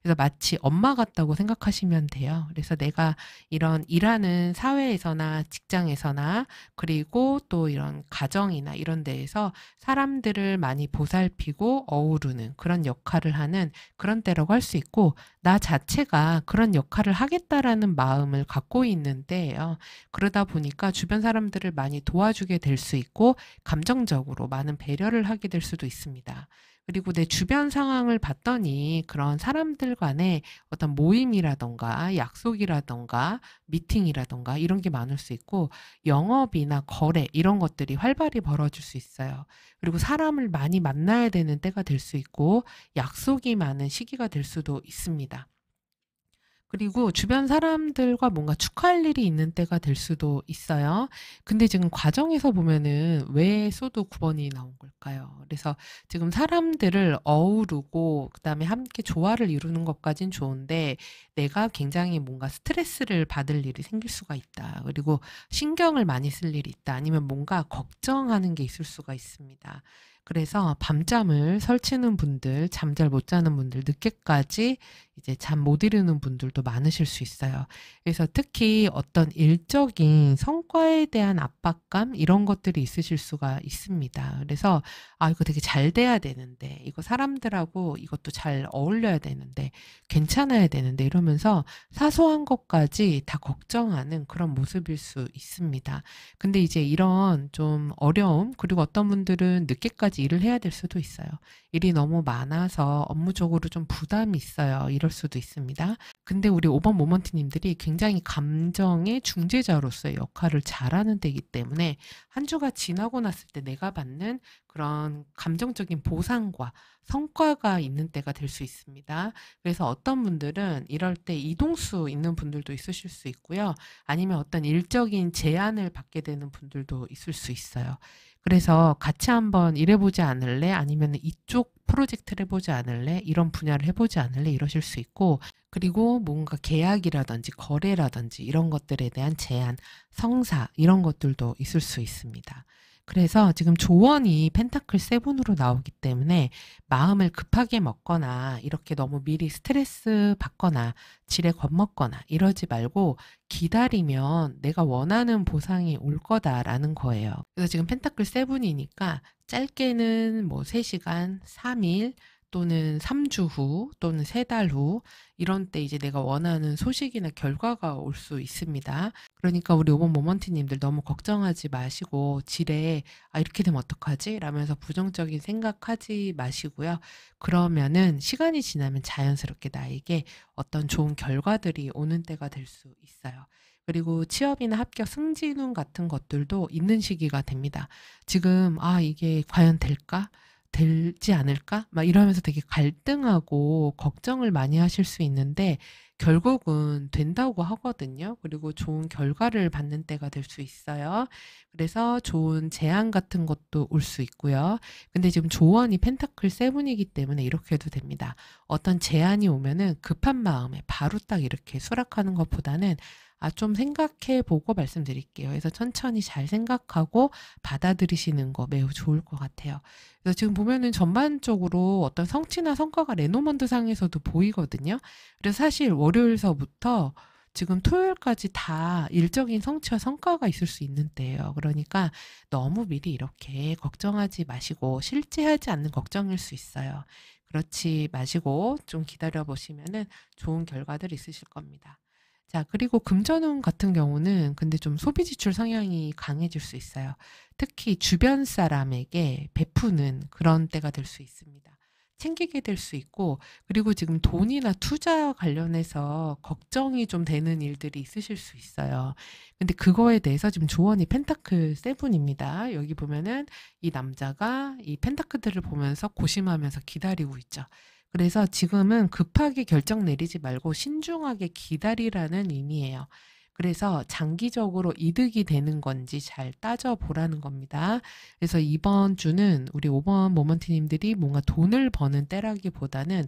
그래서 마치 엄마 같다고 생각하시면 돼요. 그래서 내가 이런 일하는 사회에서나 직장에서나 그리고 또 이런 가정이나 이런 데에서 사람들을 많이 보살피고 어우르는 그런 역할을 하는 그런 때라고 할 수 있고, 나 자체가 그런 역할을 하겠다라는 마음을 갖고 있는 때예요. 그러다 보니까 주변 사람들을 많이 도와주게 될 수 있고 감정적으로 많은 배려를 하게 될 수도 있습니다. 그리고 내 주변 상황을 봤더니 그런 사람들 간의 어떤 모임이라던가 약속이라던가 미팅이라던가 이런 게 많을 수 있고, 영업이나 거래 이런 것들이 활발히 벌어질 수 있어요. 그리고 사람을 많이 만나야 되는 때가 될 수 있고 약속이 많은 시기가 될 수도 있습니다. 그리고 주변 사람들과 뭔가 축하할 일이 있는 때가 될 수도 있어요. 근데 지금 과정에서 보면은 왜 소도 9번이 나온 걸까요? 그래서 지금 사람들을 어우르고 그다음에 함께 조화를 이루는 것까진 좋은데 내가 굉장히 뭔가 스트레스를 받을 일이 생길 수가 있다. 그리고 신경을 많이 쓸 일이 있다. 아니면 뭔가 걱정하는 게 있을 수가 있습니다. 그래서 밤잠을 설치는 분들, 잠 잘 못 자는 분들, 늦게까지 이제 잠 못 이루는 분들도 많으실 수 있어요. 그래서 특히 어떤 일적인 성과에 대한 압박감 이런 것들이 있으실 수가 있습니다. 그래서 아, 이거 되게 잘 돼야 되는데, 이거 사람들하고 이것도 잘 어울려야 되는데, 괜찮아야 되는데 이러면서 사소한 것까지 다 걱정하는 그런 모습일 수 있습니다. 근데 이제 이런 좀 어려움, 그리고 어떤 분들은 늦게까지 일을 해야 될 수도 있어요. 일이 너무 많아서 업무적으로 좀 부담이 있어요. 이럴 수도 있습니다. 근데 우리 5번 모먼트님들이 굉장히 감정의 중재자로서의 역할을 잘하는 때이기 때문에 한 주가 지나고 났을 때 내가 받는 그런 감정적인 보상과 성과가 있는 때가 될 수 있습니다. 그래서 어떤 분들은 이럴 때 이동수 있는 분들도 있으실 수 있고요. 아니면 어떤 일적인 제안을 받게 되는 분들도 있을 수 있어요. 그래서 같이 한번 일해보지 않을래? 아니면 이쪽 프로젝트를 해보지 않을래? 이런 분야를 해보지 않을래? 이러실 수 있고, 그리고 뭔가 계약이라든지 거래라든지 이런 것들에 대한 제안, 성사 이런 것들도 있을 수 있습니다. 그래서 지금 조언이 펜타클 세븐으로 나오기 때문에 마음을 급하게 먹거나 이렇게 너무 미리 스트레스 받거나 지레 겁먹거나 이러지 말고 기다리면 내가 원하는 보상이 올 거다라는 거예요. 그래서 지금 펜타클 세븐이니까 짧게는 뭐 3시간, 3일 또는 3주 후 또는 3달 후 이런 때 이제 내가 원하는 소식이나 결과가 올 수 있습니다. 그러니까 우리 오번 모먼트님들 너무 걱정하지 마시고 지레 이렇게 되면 어떡하지? 라면서 부정적인 생각하지 마시고요. 그러면은 시간이 지나면 자연스럽게 나에게 어떤 좋은 결과들이 오는 때가 될 수 있어요. 그리고 취업이나 합격 승진운 같은 것들도 있는 시기가 됩니다. 지금 이게 과연 될까? 되지 않을까? 막 이러면서 되게 갈등하고 걱정을 많이 하실 수 있는데 결국은 된다고 하거든요. 그리고 좋은 결과를 받는 때가 될 수 있어요. 그래서 좋은 제안 같은 것도 올 수 있고요. 근데 지금 조언이 펜타클 세븐이기 때문에 이렇게 해도 됩니다. 어떤 제안이 오면은 급한 마음에 바로 딱 이렇게 수락하는 것보다는 좀 생각해 보고 말씀드릴게요. 그래서 천천히 잘 생각하고 받아들이시는 거 매우 좋을 것 같아요. 그래서 지금 보면은 전반적으로 어떤 성취나 성과가 레노먼드 상에서도 보이거든요. 그래서 사실 월요일서부터 지금 토요일까지 다 일적인 성취와 성과가 있을 수 있는 때예요. 그러니까 너무 미리 이렇게 걱정하지 마시고 실제하지 않는 걱정일 수 있어요. 그렇지 마시고 좀 기다려 보시면은 좋은 결과들 있으실 겁니다. 자, 그리고 금전운 같은 경우는 근데 좀 소비 지출 성향이 강해질 수 있어요. 특히 주변 사람에게 베푸는 그런 때가 될 수 있습니다. 챙기게 될 수 있고, 그리고 지금 돈이나 투자 관련해서 걱정이 좀 되는 일들이 있으실 수 있어요. 근데 그거에 대해서 지금 조언이 펜타클 세븐입니다. 여기 보면은 이 남자가 이 펜타클들을 보면서 고심하면서 기다리고 있죠. 그래서 지금은 급하게 결정 내리지 말고 신중하게 기다리라는 의미예요. 그래서 장기적으로 이득이 되는 건지 잘 따져보라는 겁니다. 그래서 이번 주는 우리 5번 모먼트님들이 뭔가 돈을 버는 때라기보다는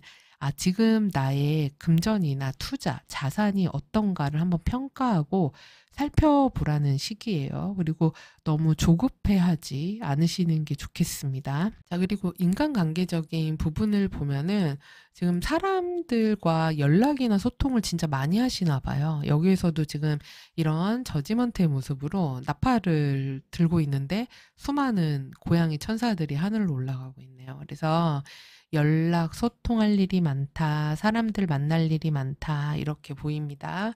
지금 나의 금전이나 투자, 자산이 어떤가를 한번 평가하고 살펴보라는 시기예요. 그리고 너무 조급해하지 않으시는 게 좋겠습니다. 자, 그리고 인간관계적인 부분을 보면은 지금 사람들과 연락이나 소통을 진짜 많이 하시나 봐요. 여기에서도 지금 이런 저지먼트의 모습으로 나팔을 들고 있는데 수많은 고양이 천사들이 하늘로 올라가고 있네요. 그래서 연락, 소통할 일이 많다, 사람들 만날 일이 많다, 이렇게 보입니다.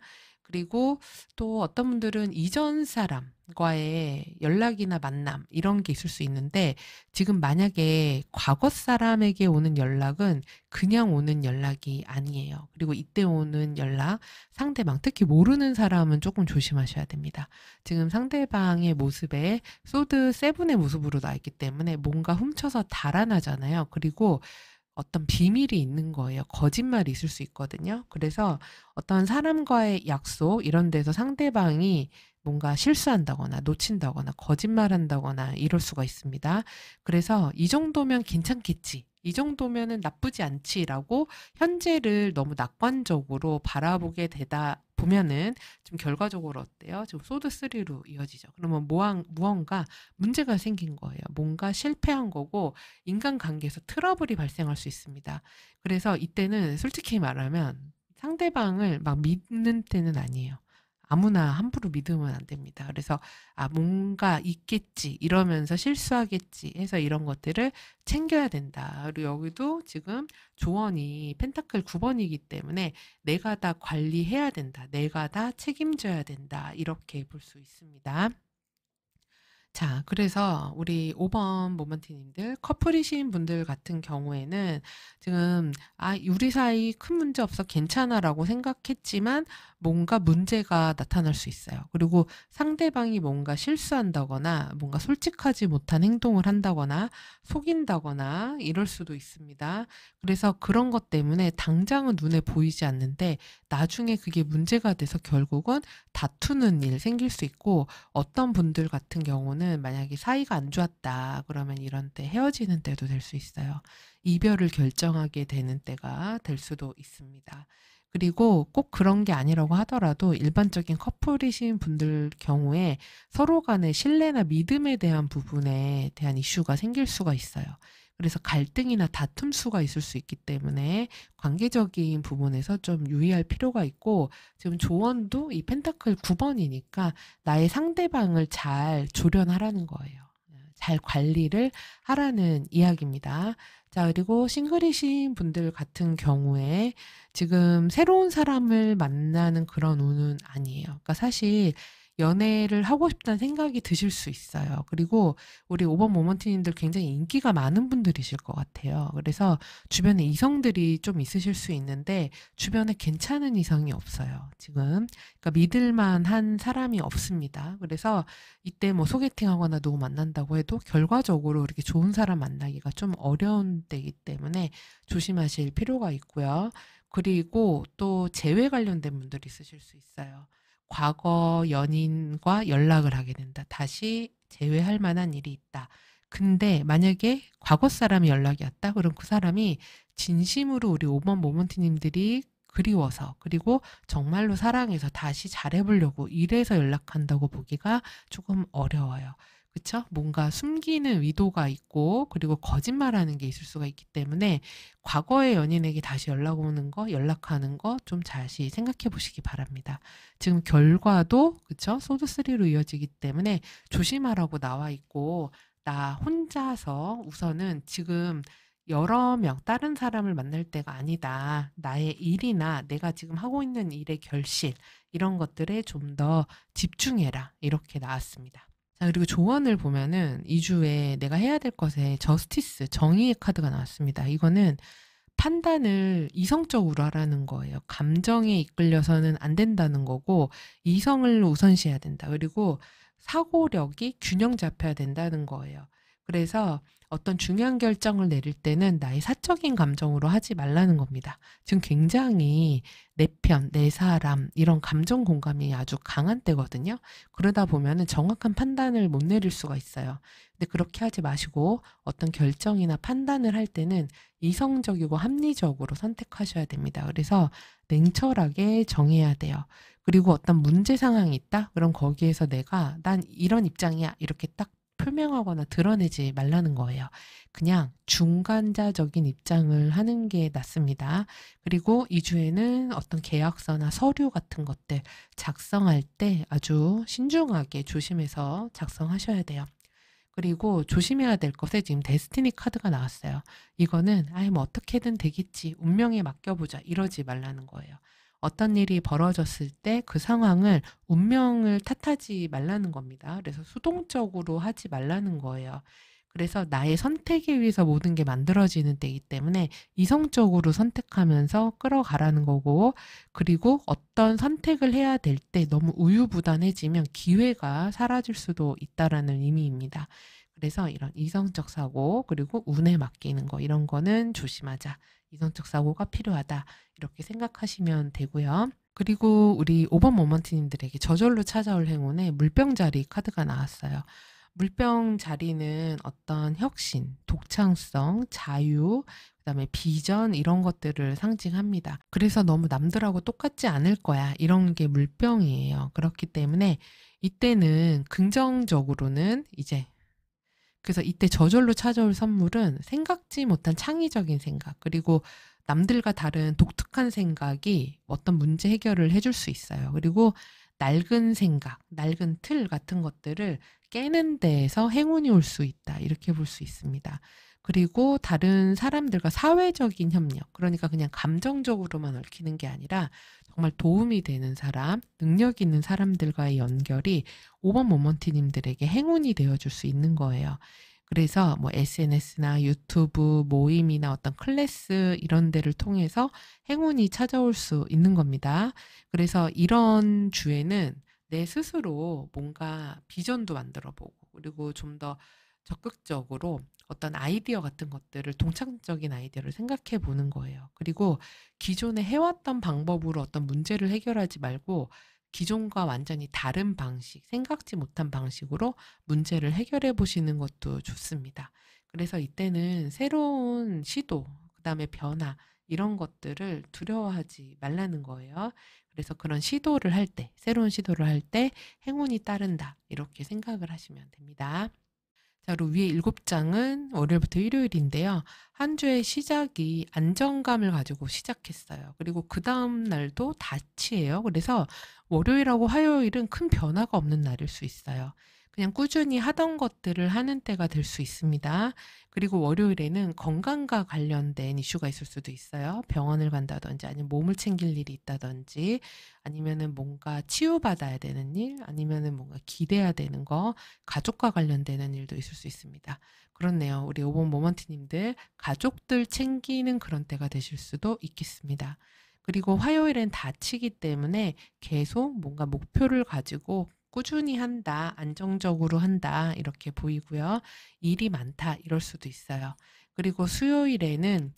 그리고 또 어떤 분들은 이전 사람과의 연락이나 만남 이런 게 있을 수 있는데 지금 만약에 과거 사람에게 오는 연락은 그냥 오는 연락이 아니에요. 그리고 이때 오는 연락, 상대방, 특히 모르는 사람은 조금 조심하셔야 됩니다. 지금 상대방의 모습에 소드 세븐의 모습으로 나 있기 때문에 뭔가 훔쳐서 달아나잖아요. 그리고 어떤 비밀이 있는 거예요. 거짓말이 있을 수 있거든요. 그래서 어떤 사람과의 약속 이런 데서 상대방이 뭔가 실수한다거나 놓친다거나 거짓말한다거나 이럴 수가 있습니다. 그래서 이 정도면 괜찮겠지. 이 정도면은 나쁘지 않지라고 현재를 너무 낙관적으로 바라보게 되다 보면은 좀 결과적으로 어때요? 지금 소드 3로 이어지죠. 그러면 무언가 문제가 생긴 거예요. 뭔가 실패한 거고 인간관계에서 트러블이 발생할 수 있습니다. 그래서 이때는 솔직히 말하면 상대방을 막 믿는 때는 아니에요. 아무나 함부로 믿으면 안 됩니다. 그래서 뭔가 있겠지 이러면서 실수하겠지 해서 이런 것들을 챙겨야 된다. 그리고 여기도 지금 조언이 펜타클 9번이기 때문에 내가 다 관리해야 된다. 내가 다 책임져야 된다. 이렇게 볼 수 있습니다. 자, 그래서 우리 5번 모먼티님들, 커플이신 분들 같은 경우에는 지금, 우리 사이 큰 문제 없어 괜찮아라고 생각했지만 뭔가 문제가 나타날 수 있어요. 그리고 상대방이 뭔가 실수한다거나 뭔가 솔직하지 못한 행동을 한다거나 속인다거나 이럴 수도 있습니다. 그래서 그런 것 때문에 당장은 눈에 보이지 않는데 나중에 그게 문제가 돼서 결국은 다투는 일 생길 수 있고 어떤 분들 같은 경우는 만약에 사이가 안 좋았다 그러면 이런 때 헤어지는 때도 될 수 있어요. 이별을 결정하게 되는 때가 될 수도 있습니다. 그리고 꼭 그런 게 아니라고 하더라도 일반적인 커플이신 분들 경우에 서로 간의 신뢰나 믿음에 대한 부분에 대한 이슈가 생길 수가 있어요. 그래서 갈등이나 다툼 수가 있을 수 있기 때문에 관계적인 부분에서 좀 유의할 필요가 있고, 지금 조언도 이 펜타클 9번이니까 나의 상대방을 잘 조련하라는 거예요. 잘 관리를 하라는 이야기입니다. 자, 그리고 싱글이신 분들 같은 경우에 지금 새로운 사람을 만나는 그런 운은 아니에요. 그러니까 사실 연애를 하고 싶다는 생각이 드실 수 있어요. 그리고 우리 5번 모먼트님들 굉장히 인기가 많은 분들이실 것 같아요. 그래서 주변에 이성들이 좀 있으실 수 있는데 주변에 괜찮은 이성이 없어요. 지금. 그러니까 믿을 만한 사람이 없습니다. 그래서 이때 뭐 소개팅하거나 누구 만난다고 해도 결과적으로 이렇게 좋은 사람 만나기가 좀 어려운 때이기 때문에 조심하실 필요가 있고요. 그리고 또 재회 관련된 분들이 있으실 수 있어요. 과거 연인과 연락을 하게 된다. 다시 재회할 만한 일이 있다. 근데 만약에 과거 사람이 연락이 왔다? 그럼 그 사람이 진심으로 우리 5번 모먼트님들이 그리워서, 그리고 정말로 사랑해서 다시 잘해보려고 이래서 연락한다고 보기가 조금 어려워요. 그쵸? 뭔가 숨기는 의도가 있고, 그리고 거짓말하는 게 있을 수가 있기 때문에 과거의 연인에게 다시 연락 오는 거, 연락하는 거 좀 다시 생각해 보시기 바랍니다. 지금 결과도, 그쵸? 소드3로 이어지기 때문에 조심하라고 나와 있고, 나 혼자서 우선은 지금 여러 명, 다른 사람을 만날 때가 아니다. 나의 일이나 내가 지금 하고 있는 일의 결실, 이런 것들에 좀 더 집중해라. 이렇게 나왔습니다. 자, 그리고 조언을 보면은 이 주에 내가 해야 될 것에 저스티스, 정의의 카드가 나왔습니다. 이거는 판단을 이성적으로 하라는 거예요. 감정에 이끌려서는 안 된다는 거고, 이성을 우선시해야 된다. 그리고 사고력이 균형 잡혀야 된다는 거예요. 그래서 어떤 중요한 결정을 내릴 때는 나의 사적인 감정으로 하지 말라는 겁니다. 지금 굉장히 내 편, 내 사람, 이런 감정 공감이 아주 강한 때거든요. 그러다 보면은 정확한 판단을 못 내릴 수가 있어요. 근데 그렇게 하지 마시고 어떤 결정이나 판단을 할 때는 이성적이고 합리적으로 선택하셔야 됩니다. 그래서 냉철하게 정해야 돼요. 그리고 어떤 문제 상황이 있다? 그럼 거기에서 내가 난 이런 입장이야. 이렇게 딱 표명하거나 드러내지 말라는 거예요. 그냥 중간자적인 입장을 하는 게 낫습니다. 그리고 이 주에는 어떤 계약서나 서류 같은 것들 작성할 때 아주 신중하게 조심해서 작성하셔야 돼요. 그리고 조심해야 될 것에 지금 데스티니 카드가 나왔어요. 이거는 아예 뭐 어떻게든 되겠지. 운명에 맡겨보자. 이러지 말라는 거예요. 어떤 일이 벌어졌을 때 그 상황을 운명을 탓하지 말라는 겁니다. 그래서 수동적으로 하지 말라는 거예요. 그래서 나의 선택에 의해서 모든 게 만들어지는 때이기 때문에 이성적으로 선택하면서 끌어가라는 거고, 그리고 어떤 선택을 해야 될 때 너무 우유부단해지면 기회가 사라질 수도 있다라는 의미입니다. 그래서 이런 이성적 사고, 그리고 운에 맡기는 거, 이런 거는 조심하자. 이성적 사고가 필요하다. 이렇게 생각하시면 되고요. 그리고 우리 5번 모먼트님들에게 저절로 찾아올 행운에 물병자리 카드가 나왔어요. 물병 자리는 어떤 혁신, 독창성, 자유, 그다음에 비전, 이런 것들을 상징합니다. 그래서 너무 남들하고 똑같지 않을 거야. 이런 게 물병이에요. 그렇기 때문에 이때는 긍정적으로는 이제, 그래서 이때 저절로 찾아올 선물은 생각지 못한 창의적인 생각, 그리고 남들과 다른 독특한 생각이 어떤 문제 해결을 해줄 수 있어요. 그리고 낡은 생각, 낡은 틀 같은 것들을 깨는 데에서 행운이 올 수 있다. 이렇게 볼 수 있습니다. 그리고 다른 사람들과 사회적인 협력, 그러니까 그냥 감정적으로만 얽히는 게 아니라 정말 도움이 되는 사람, 능력 있는 사람들과의 연결이 5번 모먼티님들에게 행운이 되어줄 수 있는 거예요. 그래서 뭐 SNS나 유튜브 모임이나 어떤 클래스 이런 데를 통해서 행운이 찾아올 수 있는 겁니다. 그래서 이런 주에는 내 스스로 뭔가 비전도 만들어 보고, 그리고 좀 더 적극적으로 어떤 아이디어 같은 것들을, 동창적인 아이디어를 생각해 보는 거예요. 그리고 기존에 해왔던 방법으로 어떤 문제를 해결하지 말고 기존과 완전히 다른 방식, 생각지 못한 방식으로 문제를 해결해 보시는 것도 좋습니다. 그래서 이때는 새로운 시도, 그다음에 변화, 이런 것들을 두려워하지 말라는 거예요. 그래서 그런 시도를 할 때, 새로운 시도를 할 때 행운이 따른다. 이렇게 생각을 하시면 됩니다. 자, 그리고 위에 7장은 월요일부터 일요일인데요. 한 주의 시작이 안정감을 가지고 시작했어요. 그리고 그다음 날도 닻이에요. 그래서 월요일하고 화요일은 큰 변화가 없는 날일 수 있어요. 그냥 꾸준히 하던 것들을 하는 때가 될 수 있습니다. 그리고 월요일에는 건강과 관련된 이슈가 있을 수도 있어요. 병원을 간다든지 아니면 몸을 챙길 일이 있다든지 아니면은 뭔가 치유받아야 되는 일, 아니면은 뭔가 기대야 되는 거, 가족과 관련되는 일도 있을 수 있습니다. 그렇네요. 우리 오본 모먼트님들 가족들 챙기는 그런 때가 되실 수도 있겠습니다. 그리고 화요일엔 다치기 때문에 계속 뭔가 목표를 가지고 꾸준히 한다, 안정적으로 한다, 이렇게 보이고요. 일이 많다, 이럴 수도 있어요. 그리고 수요일에는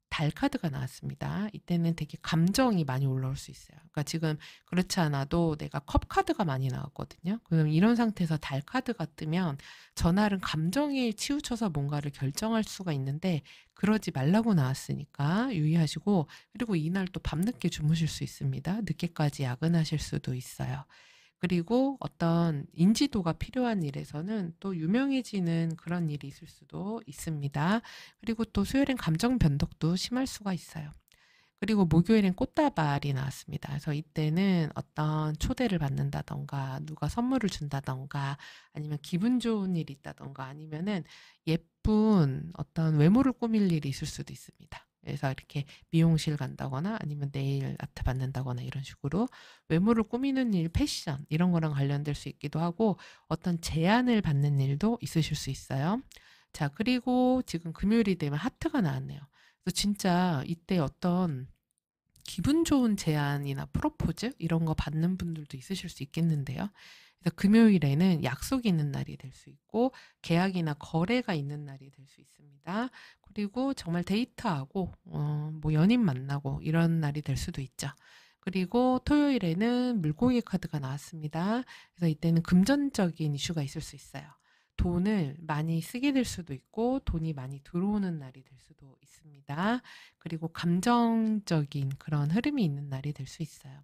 달 카드가 나왔습니다. 이때는 되게 감정이 많이 올라올 수 있어요. 그러니까 지금 그렇지 않아도 내가 컵 카드가 많이 나왔거든요. 그럼 이런 상태에서 달 카드가 뜨면 전날은 감정에 치우쳐서 뭔가를 결정할 수가 있는데 그러지 말라고 나왔으니까 유의하시고, 그리고 이날 또 밤늦게 주무실 수 있습니다. 늦게까지 야근하실 수도 있어요. 그리고 어떤 인지도가 필요한 일에서는 또 유명해지는 그런 일이 있을 수도 있습니다. 그리고 또 수요일엔 감정 변덕도 심할 수가 있어요. 그리고 목요일엔 꽃다발이 나왔습니다. 그래서 이때는 어떤 초대를 받는다던가 누가 선물을 준다던가 아니면 기분 좋은 일이 있다던가 아니면은 예쁜 어떤 외모를 꾸밀 일이 있을 수도 있습니다. 그래서 이렇게 미용실 간다거나 아니면 네일 아트 받는다거나 이런 식으로 외모를 꾸미는 일, 패션 이런 거랑 관련될 수 있기도 하고 어떤 제안을 받는 일도 있으실 수 있어요. 자, 그리고 지금 금요일이 되면 하트가 나왔네요. 그래서 진짜 이때 어떤 기분 좋은 제안이나 프로포즈 이런 거 받는 분들도 있으실 수 있겠는데요. 그래서 금요일에는 약속이 있는 날이 될 수 있고 계약이나 거래가 있는 날이 될 수 있습니다. 그리고 정말 데이트하고 뭐 연인 만나고 이런 날이 될 수도 있죠. 그리고 토요일에는 물고기 카드가 나왔습니다. 그래서 이때는 금전적인 이슈가 있을 수 있어요. 돈을 많이 쓰게 될 수도 있고 돈이 많이 들어오는 날이 될 수도 있습니다. 그리고 감정적인 그런 흐름이 있는 날이 될 수 있어요.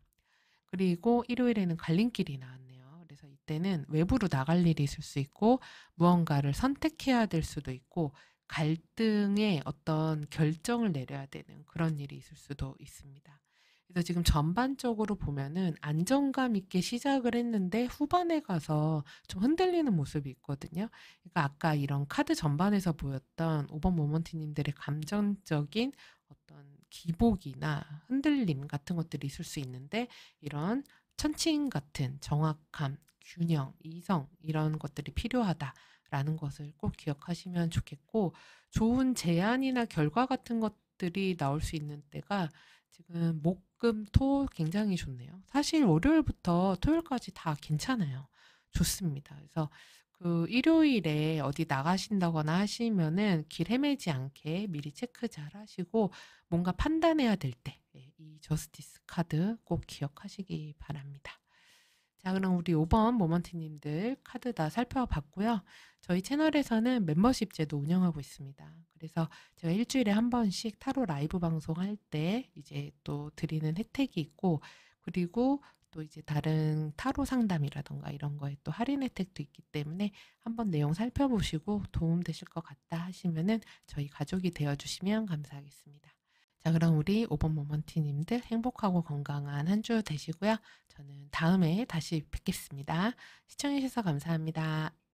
그리고 일요일에는 갈림길이 나왔네요. 그래서 이때는 외부로 나갈 일이 있을 수 있고 무언가를 선택해야 될 수도 있고 갈등의 어떤 결정을 내려야 되는 그런 일이 있을 수도 있습니다. 그래서 지금 전반적으로 보면은 안정감 있게 시작을 했는데 후반에 가서 좀 흔들리는 모습이 있거든요. 그러니까 아까 이런 카드 전반에서 보였던 5번 모먼트님들의 감정적인 어떤 기복이나 흔들림 같은 것들이 있을 수 있는데 이런 천칭 같은 정확함, 균형, 이성 이런 것들이 필요하다라는 것을 꼭 기억하시면 좋겠고, 좋은 제안이나 결과 같은 것들이 나올 수 있는 때가 지금 목, 금, 토 굉장히 좋네요. 사실 월요일부터 토요일까지 다 괜찮아요. 좋습니다. 그래서 그 일요일에 어디 나가신다거나 하시면은 길 헤매지 않게 미리 체크 잘 하시고 뭔가 판단해야 될 때, 이 저스티스 카드 꼭 기억하시기 바랍니다. 자, 그럼 우리 5번 모먼트님들 카드 다 살펴봤고요. 저희 채널에서는 멤버십 제도 운영하고 있습니다. 그래서 제가 일주일에 한 번씩 타로 라이브 방송할 때 이제 또 드리는 혜택이 있고, 그리고 또 이제 다른 타로 상담이라던가 이런 거에 또 할인 혜택도 있기 때문에 한번 내용 살펴보시고 도움 되실 것 같다 하시면은 저희 가족이 되어주시면 감사하겠습니다. 자, 그럼 우리 5번 모먼티님들 행복하고 건강한 한 주 되시고요. 저는 다음에 다시 뵙겠습니다. 시청해주셔서 감사합니다.